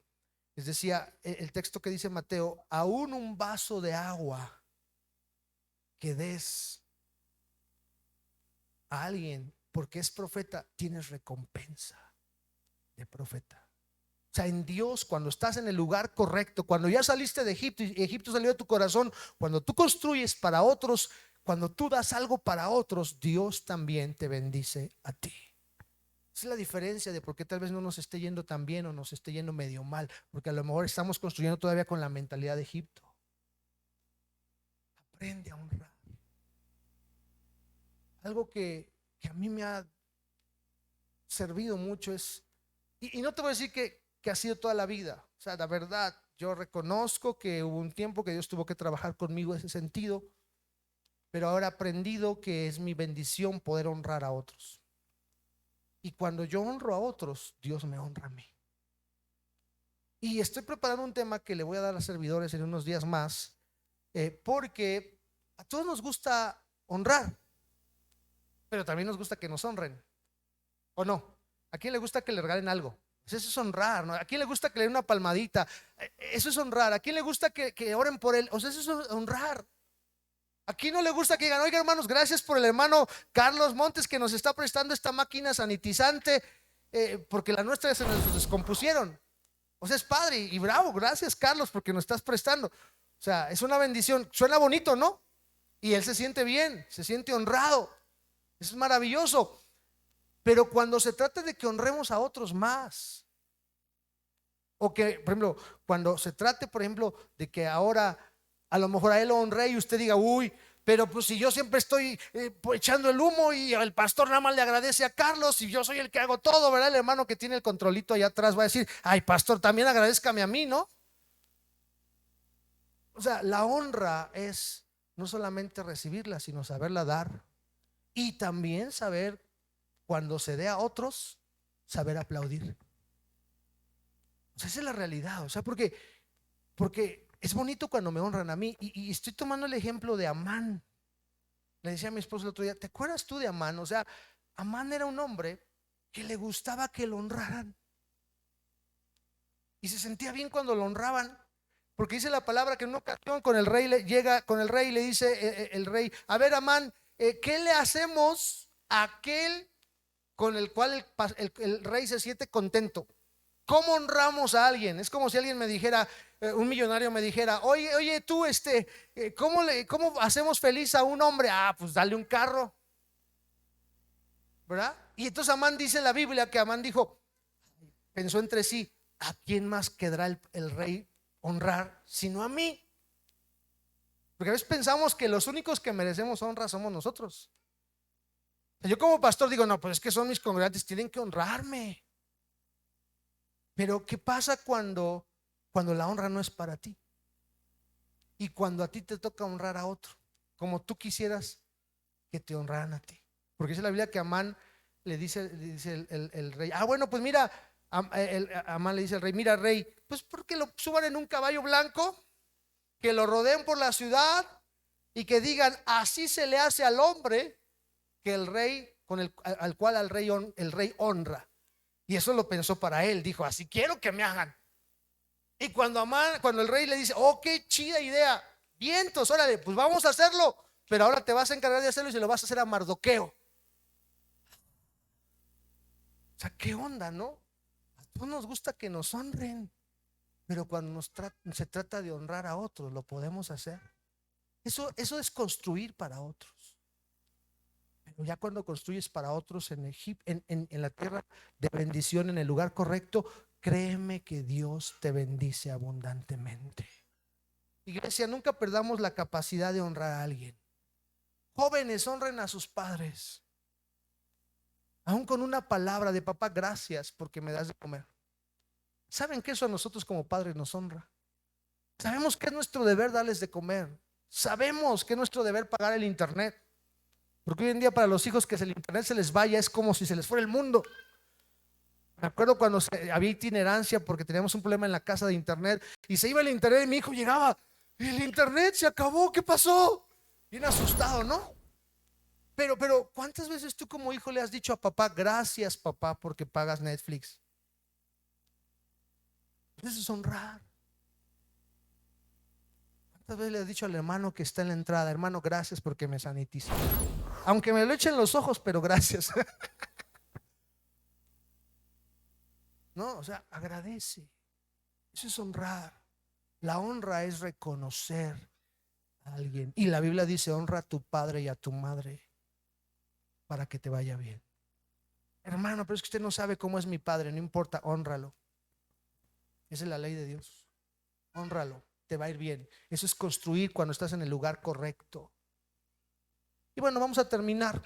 Les decía el texto que dice Mateo, aún un vaso de agua que des a alguien porque es profeta, tienes recompensa de profeta. O sea, en Dios, cuando estás en el lugar correcto, cuando ya saliste de Egipto y Egipto salió de tu corazón, cuando tú construyes para otros, cuando tú das algo para otros, Dios también te bendice a ti. Esa es la diferencia de por qué tal vez no nos esté yendo tan bien o nos esté yendo medio mal, porque a lo mejor estamos construyendo todavía con la mentalidad de Egipto. Aprende a honrar. Algo que a mí me ha servido mucho es, y no te voy a decir que ha sido toda la vida. O sea, la verdad, yo reconozco que hubo un tiempo que Dios tuvo que trabajar conmigo en ese sentido, pero ahora he aprendido que es mi bendición poder honrar a otros. Y cuando yo honro a otros, Dios me honra a mí. Y estoy preparando un tema que le voy a dar a servidores en unos días más, porque a todos nos gusta honrar, pero también nos gusta que nos honren, ¿o no? ¿A quién le gusta que le regalen algo? Pues eso es honrar, ¿no? ¿A quién le gusta que le den una palmadita? Eso es honrar. ¿A quién le gusta que oren por él? O sea, eso es honrar. ¿A quién no le gusta que digan, oiga hermanos, gracias por el hermano Carlos Montes que nos está prestando esta máquina sanitizante, porque la nuestra se nos descompusieron? O sea, es padre y bravo, gracias Carlos porque nos estás prestando. O sea, es una bendición, suena bonito, ¿no? Y él se siente bien, se siente honrado, es maravilloso. Pero cuando se trata de que honremos a otros más, o que, por ejemplo, cuando se trate, por ejemplo, de que ahora a lo mejor a él lo honré y usted diga, uy, pero pues si yo siempre estoy echando el humo y el pastor nada más le agradece a Carlos y yo soy el que hago todo, ¿verdad? El hermano que tiene el controlito allá atrás va a decir, ay pastor, también agradézcame a mí, ¿no? O sea, la honra es no solamente recibirla, sino saberla dar y también saber, cuando se dé a otros, saber aplaudir. O sea, esa es la realidad. O sea, porque es bonito cuando me honran a mí. Y estoy tomando el ejemplo de Amán. Le decía a mi esposo el otro día, ¿te acuerdas tú de Amán? O sea, Amán era un hombre que le gustaba que lo honraran. Y se sentía bien cuando lo honraban. Porque dice la palabra que en una ocasión con el rey llega con el rey y le dice el rey, a ver Amán, ¿qué le hacemos a aquel con el cual el rey se siente contento? ¿Cómo honramos a alguien? Es como si alguien me dijera, un millonario me dijera, oye tú, ¿cómo hacemos feliz a un hombre? Ah, pues dale un carro, ¿verdad? Y entonces Amán dice en la Biblia que Amán dijo, pensó entre sí, ¿a quién más quedará el rey honrar sino a mí? Porque a veces pensamos que los únicos que merecemos honra somos nosotros. Yo como pastor digo, no, pues es que son mis congregantes, tienen que honrarme. Pero ¿qué pasa cuando la honra no es para ti? Y cuando a ti te toca honrar a otro, como tú quisieras que te honraran a ti. Porque dice la Biblia que Amán le dice el rey, ah, bueno, pues mira, Amán le dice al rey, mira rey, pues porque lo suban en un caballo blanco, que lo rodeen por la ciudad y que digan, así se le hace al hombre que el rey, al cual el rey honra. Y eso lo pensó para él, dijo, así quiero que me hagan. Y cuando el rey le dice, oh, qué chida idea, vientos, órale, pues vamos a hacerlo, pero ahora te vas a encargar de hacerlo y se lo vas a hacer a Mardoqueo. O sea, qué onda, ¿no? A todos nos gusta que nos honren, pero cuando se trata de honrar a otros, lo podemos hacer. Eso es construir para otros. Pero ya cuando construyes para otros en Egipto, en la tierra de bendición, en el lugar correcto, créeme que Dios te bendice abundantemente. Iglesia, nunca perdamos la capacidad de honrar a alguien. Jóvenes, honren a sus padres. Aún con una palabra de papá, gracias porque me das de comer. ¿Saben que eso a nosotros como padres nos honra? Sabemos que es nuestro deber darles de comer. Sabemos que es nuestro deber pagar el internet. Porque hoy en día para los hijos que el internet se les vaya es como si se les fuera el mundo. Me acuerdo cuando había itinerancia porque teníamos un problema en la casa de internet y se iba el internet y mi hijo llegaba, el internet se acabó, ¿qué pasó? Bien asustado, ¿no? Pero ¿cuántas veces tú como hijo le has dicho a papá, gracias papá porque pagas Netflix? Eso es honrar. ¿Cuántas veces le has dicho al hermano que está en la entrada, hermano, gracias porque me sanitiza? Aunque me lo echen los ojos, pero gracias. No, o sea, agradece. Eso es honrar. La honra es reconocer a alguien. Y la Biblia dice, honra a tu padre y a tu madre para que te vaya bien. Hermano, pero es que usted no sabe cómo es mi padre, no importa, hónralo. Esa es la ley de Dios. Hónralo, te va a ir bien. Eso es construir cuando estás en el lugar correcto. Y bueno, vamos a terminar.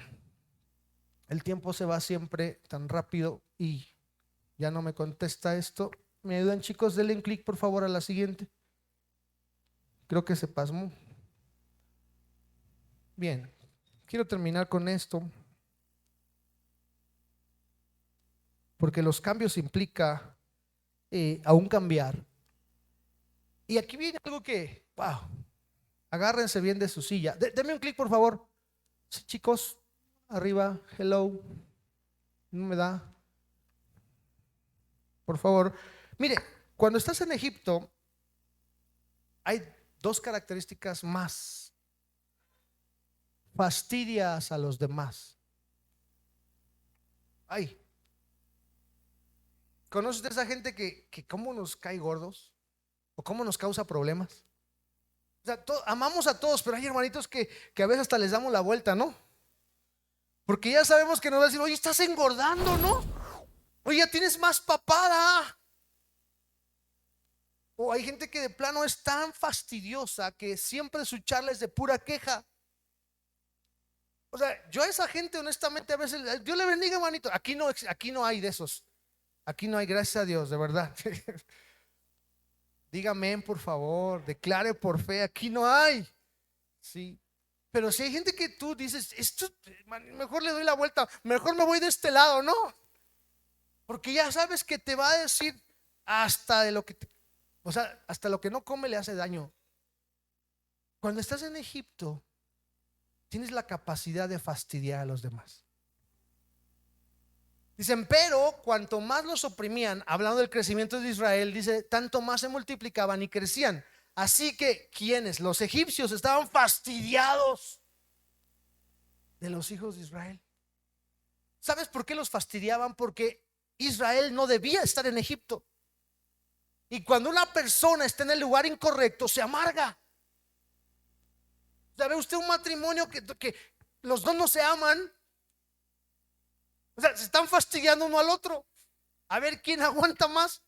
El tiempo se va siempre tan rápido y ya no me contesta esto. ¿Me ayudan, chicos? Denle un clic por favor a la siguiente. Creo que se pasmó. Bien, quiero terminar con esto porque los cambios implica aún cambiar. Y aquí viene algo que, wow, agárrense bien de su silla. Denme un clic por favor. Sí, chicos, arriba, hello. No me da. por favor. Mire, cuando estás en Egipto, hay dos características más: fastidias a los demás. Ay, ¿conoces de esa gente que cómo nos cae gordos o cómo nos causa problemas? O sea, amamos a todos, pero hay hermanitos que a veces hasta les damos la vuelta, ¿no? Porque ya sabemos que nos va a decir, oye, estás engordando, ¿no? Oye, ya tienes más papada. O hay gente que de plano es tan fastidiosa que siempre su charla es de pura queja. O sea, yo a esa gente honestamente a veces, Dios le bendiga, hermanito. Aquí no hay de esos. Aquí no hay, gracias a Dios, de verdad. Dígame, por favor, declare por fe, aquí no hay. Sí. Pero si hay gente que tú dices, esto, mejor le doy la vuelta, mejor me voy de este lado, ¿no? Porque ya sabes que te va a decir hasta de lo que, o sea, hasta lo que no come le hace daño. Cuando estás en Egipto, tienes la capacidad de fastidiar a los demás. Dicen, pero cuanto más los oprimían, hablando del crecimiento de Israel, dice, tanto más se multiplicaban y crecían. Así que, ¿quiénes? Los egipcios estaban fastidiados de los hijos de Israel. ¿Sabes por qué los fastidiaban? Porque Israel no debía estar en Egipto. Y cuando una persona está en el lugar incorrecto, se amarga. ¿Sabe usted un matrimonio que los dos no se aman? O sea, se están fastidiando uno al otro. A ver quién aguanta más.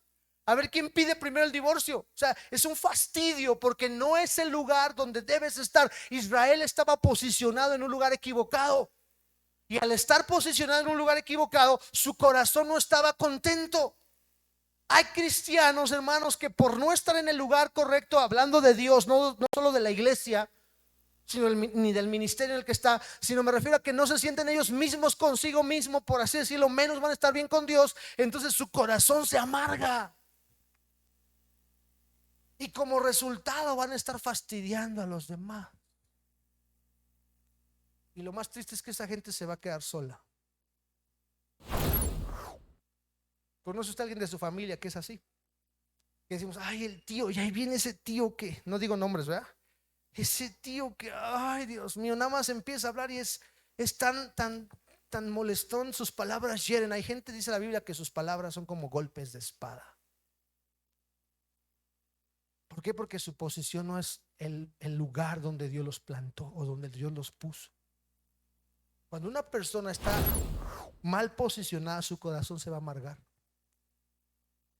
A ver quién pide primero el divorcio. O sea, es un fastidio porque no es el lugar donde debes estar. Israel estaba posicionado en un lugar equivocado. Y al estar posicionado en un lugar equivocado, su corazón no estaba contento. Hay cristianos, hermanos, que por no estar en el lugar correcto, hablando de Dios, no solo de la iglesia, sino ni del ministerio en el que está, sino me refiero a que no se sienten ellos mismos consigo mismo, por así decirlo, menos van a estar bien con Dios. Entonces su corazón se amarga y como resultado van a estar fastidiando a los demás. Y lo más triste es que esa gente se va a quedar sola. ¿Conoce usted a alguien de su familia que es así? Que decimos, ay, el tío, y ahí viene ese tío que, no digo nombres, ¿verdad? Ese tío que, ay, Dios mío, nada más empieza a hablar y es tan molestón, sus palabras hieren. Hay gente, dice la Biblia, que sus palabras son como golpes de espada. ¿Por qué? Porque su posición no es el lugar donde Dios los plantó o donde Dios los puso. Cuando una persona está mal posicionada, su corazón se va a amargar.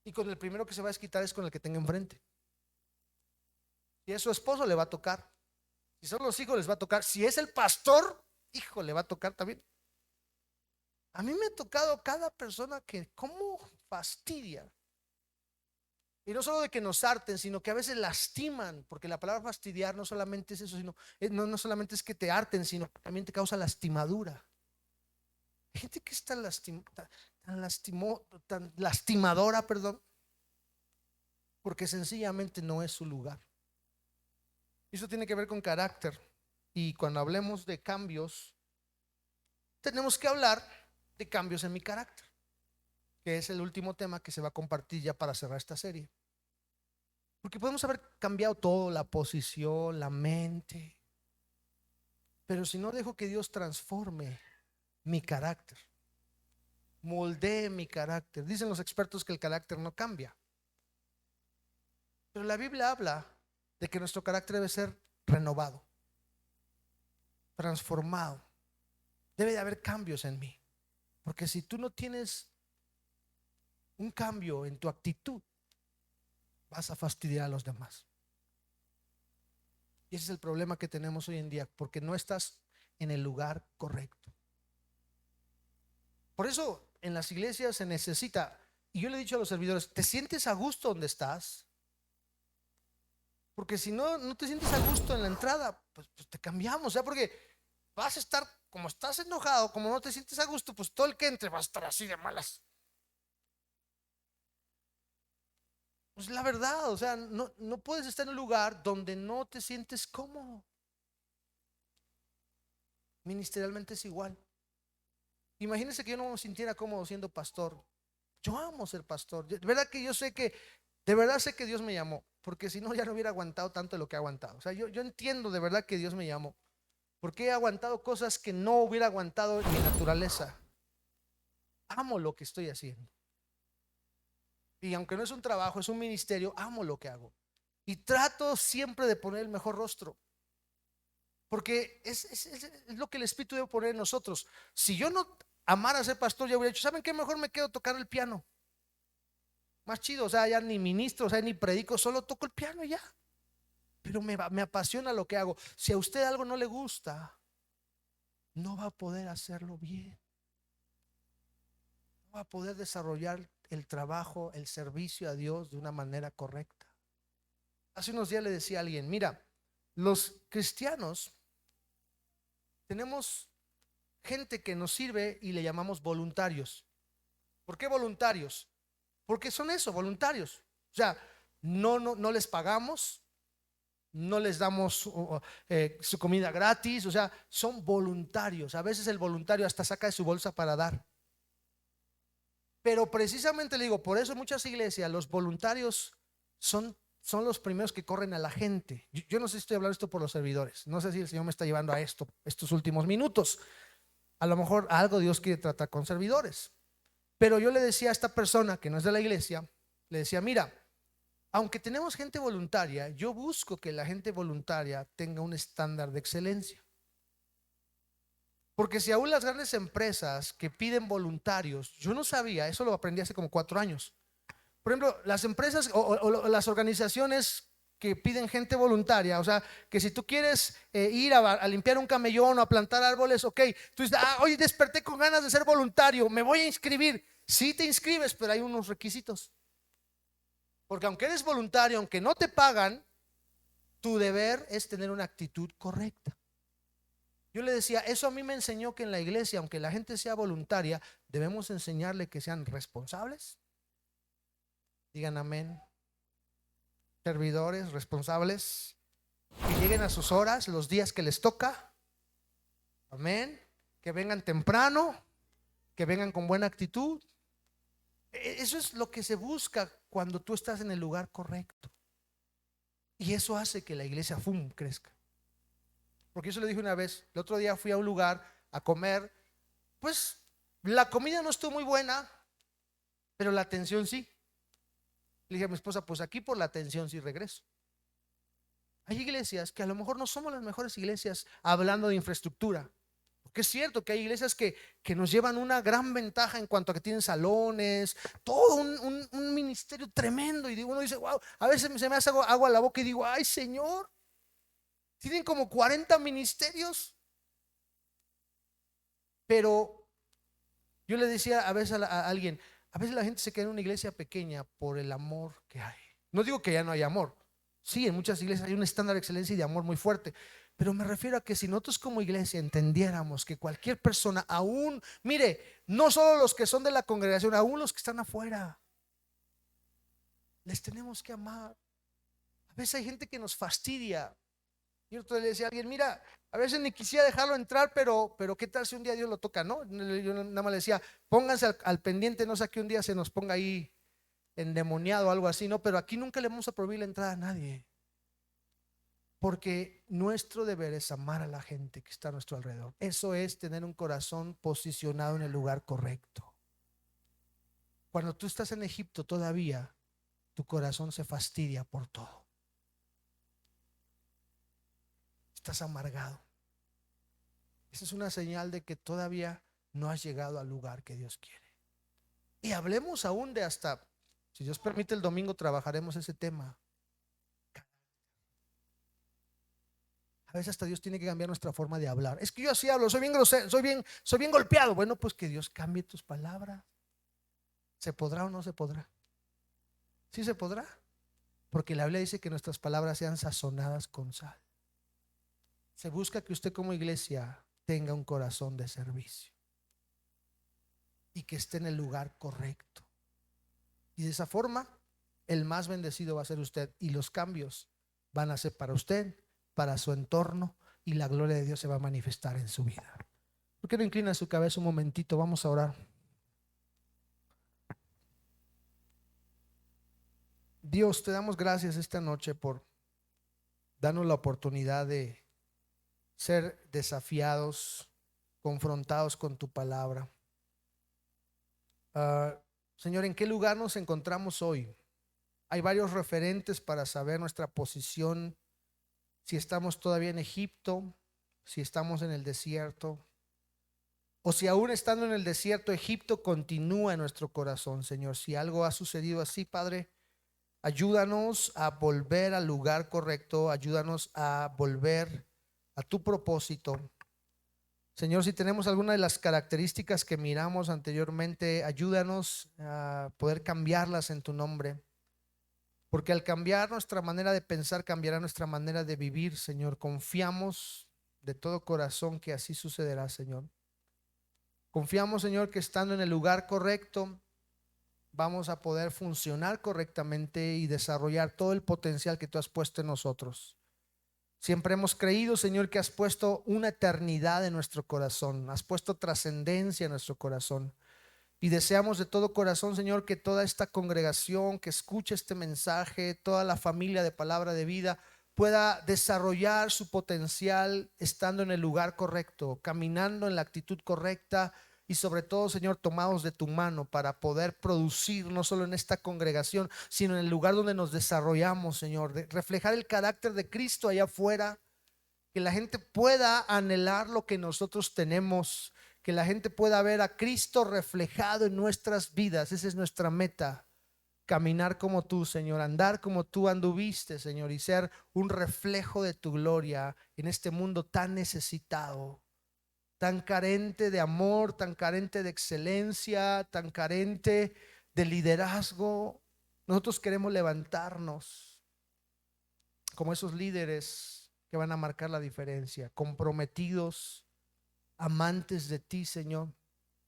Y con el primero que se va a desquitar es con el que tenga enfrente. Si es su esposo, le va a tocar. Si son los hijos, les va a tocar. Si es el pastor, hijo, le va a tocar también. A mí me ha tocado cada persona que cómo fastidia. Y no solo de que nos harten, sino que a veces lastiman, porque la palabra fastidiar no solamente es eso, sino no solamente es que te harten, sino que también te causa lastimadura. Hay gente que es tan lastimadora, perdón, porque sencillamente no es su lugar. Eso tiene que ver con carácter. Y cuando hablemos de cambios, tenemos que hablar de cambios en mi carácter, que es el último tema que se va a compartir ya para cerrar esta serie. Porque podemos haber cambiado todo, la posición, la mente, pero si no dejo que Dios transforme mi carácter, moldee mi carácter. Dicen los expertos que el carácter no cambia, pero la Biblia habla de que nuestro carácter debe ser renovado, transformado. Debe de haber cambios en mí, porque si tú no tienes un cambio en tu actitud, vas a fastidiar a los demás. Y ese es el problema que tenemos hoy en día, porque no estás en el lugar correcto. Por eso en las iglesias se necesita, y yo le he dicho a los servidores, ¿te sientes a gusto donde estás? Porque si no te sientes a gusto en la entrada, pues te cambiamos, o sea, porque vas a estar, como estás enojado, como no te sientes a gusto, pues todo el que entre va a estar así de malas. Pues la verdad, o sea, no puedes estar en un lugar donde no te sientes cómodo. Ministerialmente es igual. Imagínense que yo no me sintiera cómodo siendo pastor. Yo amo ser pastor. De verdad que yo sé que, de verdad sé que Dios me llamó, porque si no ya no hubiera aguantado tanto de lo que he aguantado. O sea, yo entiendo de verdad que Dios me llamó, porque he aguantado cosas que no hubiera aguantado en mi naturaleza. Amo lo que estoy haciendo. Y aunque no es un trabajo, es un ministerio, amo lo que hago. Y trato siempre de poner el mejor rostro. Porque es lo que el Espíritu debe poner en nosotros. Si yo no amara ser pastor, ya hubiera dicho, ¿saben qué? Mejor me quedo tocar el piano. Más chido, o sea, ya ni ministro, o sea, ni predico, solo toco el piano y ya. Pero me apasiona lo que hago. Si a usted algo no le gusta, no va a poder hacerlo bien. No va a poder desarrollar el trabajo, el servicio a Dios de una manera correcta. Hace unos días le decía a alguien, mira, los cristianos tenemos gente que nos sirve y le llamamos voluntarios. ¿Por qué voluntarios? Porque son eso, voluntarios. O sea, no les pagamos, no les damos su comida gratis, o sea, son voluntarios. A veces el voluntario hasta saca de su bolsa para dar. Pero precisamente le digo, por eso en muchas iglesias los voluntarios son los primeros que corren a la gente. Yo no sé si estoy hablando esto por los servidores, no sé si el Señor me está llevando a esto estos últimos minutos. A lo mejor algo Dios quiere tratar con servidores. Pero yo le decía a esta persona que no es de la iglesia, le decía, mira, aunque tenemos gente voluntaria, yo busco que la gente voluntaria tenga un estándar de excelencia. Porque si aún las grandes empresas que piden voluntarios, yo no sabía, eso lo aprendí hace como 4 años. Por ejemplo, las empresas o las organizaciones que piden gente voluntaria, o sea, que si tú quieres ir a limpiar un camellón o a plantar árboles, ok, tú dices, hoy desperté con ganas de ser voluntario, me voy a inscribir. Sí te inscribes, pero hay unos requisitos. Porque aunque eres voluntario, aunque no te pagan, tu deber es tener una actitud correcta. Yo le decía, eso a mí me enseñó que en la iglesia, aunque la gente sea voluntaria, debemos enseñarle que sean responsables. Digan amén. Servidores, responsables, que lleguen a sus horas, los días que les toca. Amén. Que vengan temprano, que vengan con buena actitud. Eso es lo que se busca cuando tú estás en el lugar correcto. Y eso hace que la iglesia, crezca. Porque yo se lo dije una vez, el otro día fui a un lugar a comer, pues la comida no estuvo muy buena, pero la atención sí. Le dije a mi esposa, pues aquí por la atención sí regreso. Hay iglesias que a lo mejor no somos las mejores iglesias hablando de infraestructura. Porque es cierto que hay iglesias que nos llevan una gran ventaja en cuanto a que tienen salones, todo un ministerio tremendo. Y uno dice, wow, a veces se me hace agua a la boca y digo, ay Señor, tienen como 40 ministerios. Pero yo le decía a veces a alguien, a veces la gente se queda en una iglesia pequeña por el amor que hay. No digo que ya no hay amor. Sí, en muchas iglesias hay un estándar de excelencia y de amor muy fuerte. Pero me refiero a que si nosotros como iglesia entendiéramos que cualquier persona, aún, mire, no solo los que son de la congregación, aún los que están afuera, les tenemos que amar. A veces hay gente que nos fastidia. Y otro le decía a alguien, mira, a veces ni quisiera dejarlo entrar, pero ¿qué tal si un día Dios lo toca, no? Yo nada más le decía, pónganse al pendiente, no sé que un día se nos ponga ahí endemoniado o algo así, no, pero aquí nunca le vamos a prohibir la entrada a nadie. Porque nuestro deber es amar a la gente que está a nuestro alrededor. Eso es tener un corazón posicionado en el lugar correcto. Cuando tú estás en Egipto todavía, tu corazón se fastidia por todo. Estás amargado. Esa es una señal de que todavía no has llegado al lugar que Dios quiere. Y hablemos aún de hasta, si Dios permite el domingo trabajaremos ese tema. A veces hasta Dios tiene que cambiar nuestra forma de hablar. Es que yo así hablo, soy bien grosero, soy bien golpeado. Bueno, pues que Dios cambie tus palabras. ¿Se podrá o no se podrá? Sí se podrá. Porque la Biblia dice que nuestras palabras sean sazonadas con sal. Se busca que usted como iglesia tenga un corazón de servicio y que esté en el lugar correcto. Y de esa forma, el más bendecido va a ser usted y los cambios van a ser para usted, para su entorno, y la gloria de Dios se va a manifestar en su vida. ¿Por qué no inclina su cabeza un momentito? Vamos a orar. Dios, te damos gracias esta noche por darnos la oportunidad de ser desafiados, confrontados con tu palabra. Señor, ¿en qué lugar nos encontramos hoy? Hay varios referentes para saber nuestra posición, si estamos todavía en Egipto, si estamos en el desierto, o si aún estando en el desierto, Egipto continúa en nuestro corazón, Señor. Si algo ha sucedido así, Padre, ayúdanos a volver al lugar correcto, ayúdanos a volver a tu propósito. Señor, si tenemos alguna de las características que miramos anteriormente, ayúdanos a poder cambiarlas en tu nombre. Porque al cambiar nuestra manera de pensar, cambiará nuestra manera de vivir, Señor. Confiamos de todo corazón que así sucederá, Señor. Confiamos, Señor, que estando en el lugar correcto, vamos a poder funcionar correctamente y desarrollar todo el potencial que tú has puesto en nosotros. Siempre hemos creído, Señor, que has puesto una eternidad en nuestro corazón, has puesto trascendencia en nuestro corazón. Y deseamos de todo corazón, Señor, que toda esta congregación que escuche este mensaje, toda la familia de Palabra de Vida, pueda desarrollar su potencial estando en el lugar correcto, caminando en la actitud correcta y sobre todo, Señor, tomados de tu mano para poder producir no solo en esta congregación, sino en el lugar donde nos desarrollamos, Señor, de reflejar el carácter de Cristo allá afuera, que la gente pueda anhelar lo que nosotros tenemos, que la gente pueda ver a Cristo reflejado en nuestras vidas. Esa es nuestra meta, caminar como tú, Señor, andar como tú anduviste, Señor, y ser un reflejo de tu gloria en este mundo tan necesitado, tan carente de amor, tan carente de excelencia, tan carente de liderazgo. Nosotros queremos levantarnos como esos líderes que van a marcar la diferencia, comprometidos, amantes de ti, Señor,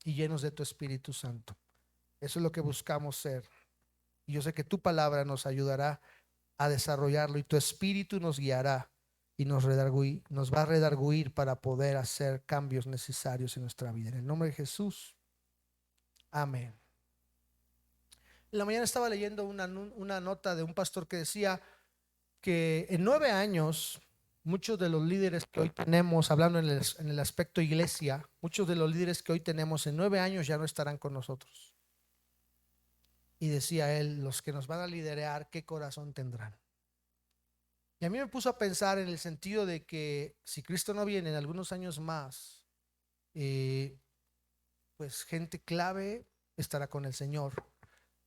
y llenos de tu Espíritu Santo. Eso es lo que buscamos ser. Y yo sé que tu palabra nos ayudará a desarrollarlo y tu Espíritu nos guiará y nos va a redarguir para poder hacer cambios necesarios en nuestra vida. En el nombre de Jesús, amén. En la mañana estaba leyendo una nota de un pastor que decía que en 9 años muchos de los líderes que hoy tenemos, hablando en el aspecto iglesia, muchos de los líderes que hoy tenemos en 9 años ya no estarán con nosotros. Y decía él, los que nos van a liderar, ¿qué corazón tendrán? Y a mí me puso a pensar en el sentido de que si Cristo no viene en algunos años más, pues gente clave estará con el Señor.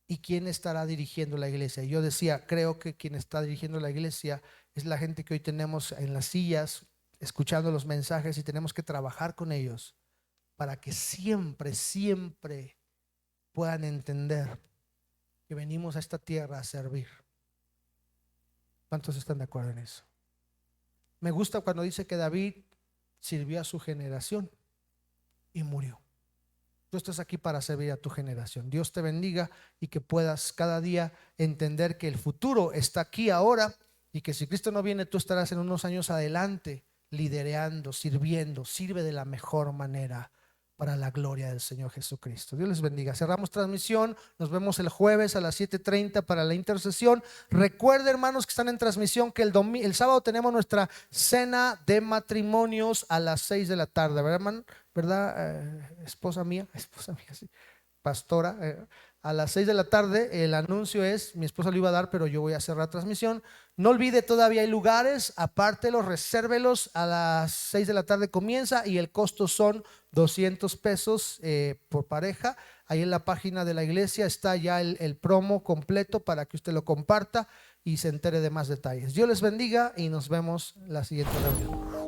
¿Y quién estará dirigiendo la iglesia? Y yo decía, creo que quien está dirigiendo la iglesia es la gente que hoy tenemos en las sillas, escuchando los mensajes, y tenemos que trabajar con ellos para que siempre, siempre puedan entender que venimos a esta tierra a servir. ¿Cuántos están de acuerdo en eso? Me gusta cuando dice que David sirvió a su generación y murió. Tú estás aquí para servir a tu generación. Dios te bendiga y que puedas cada día entender que el futuro está aquí ahora y que si Cristo no viene, tú estarás en unos años adelante liderando, sirviendo. Sirve de la mejor manera para la gloria del Señor Jesucristo. Dios les bendiga. Cerramos transmisión. Nos vemos el jueves a las 7:30 para la intercesión. Recuerden, hermanos, que están en transmisión, que el sábado tenemos nuestra cena de matrimonios a las 6 de la tarde, ¿verdad, hermano? ¿Verdad? Esposa mía, sí. Pastora, a las 6 de la tarde. El anuncio es, mi esposa lo iba a dar, pero yo voy a cerrar la transmisión. No olvide, todavía hay lugares, apártelos, resérvelos. A las 6 de la tarde comienza y el costo son 200 pesos por pareja. Ahí en la página de la iglesia está ya el promo completo para que usted lo comparta y se entere de más detalles. Dios les bendiga y nos vemos la siguiente reunión.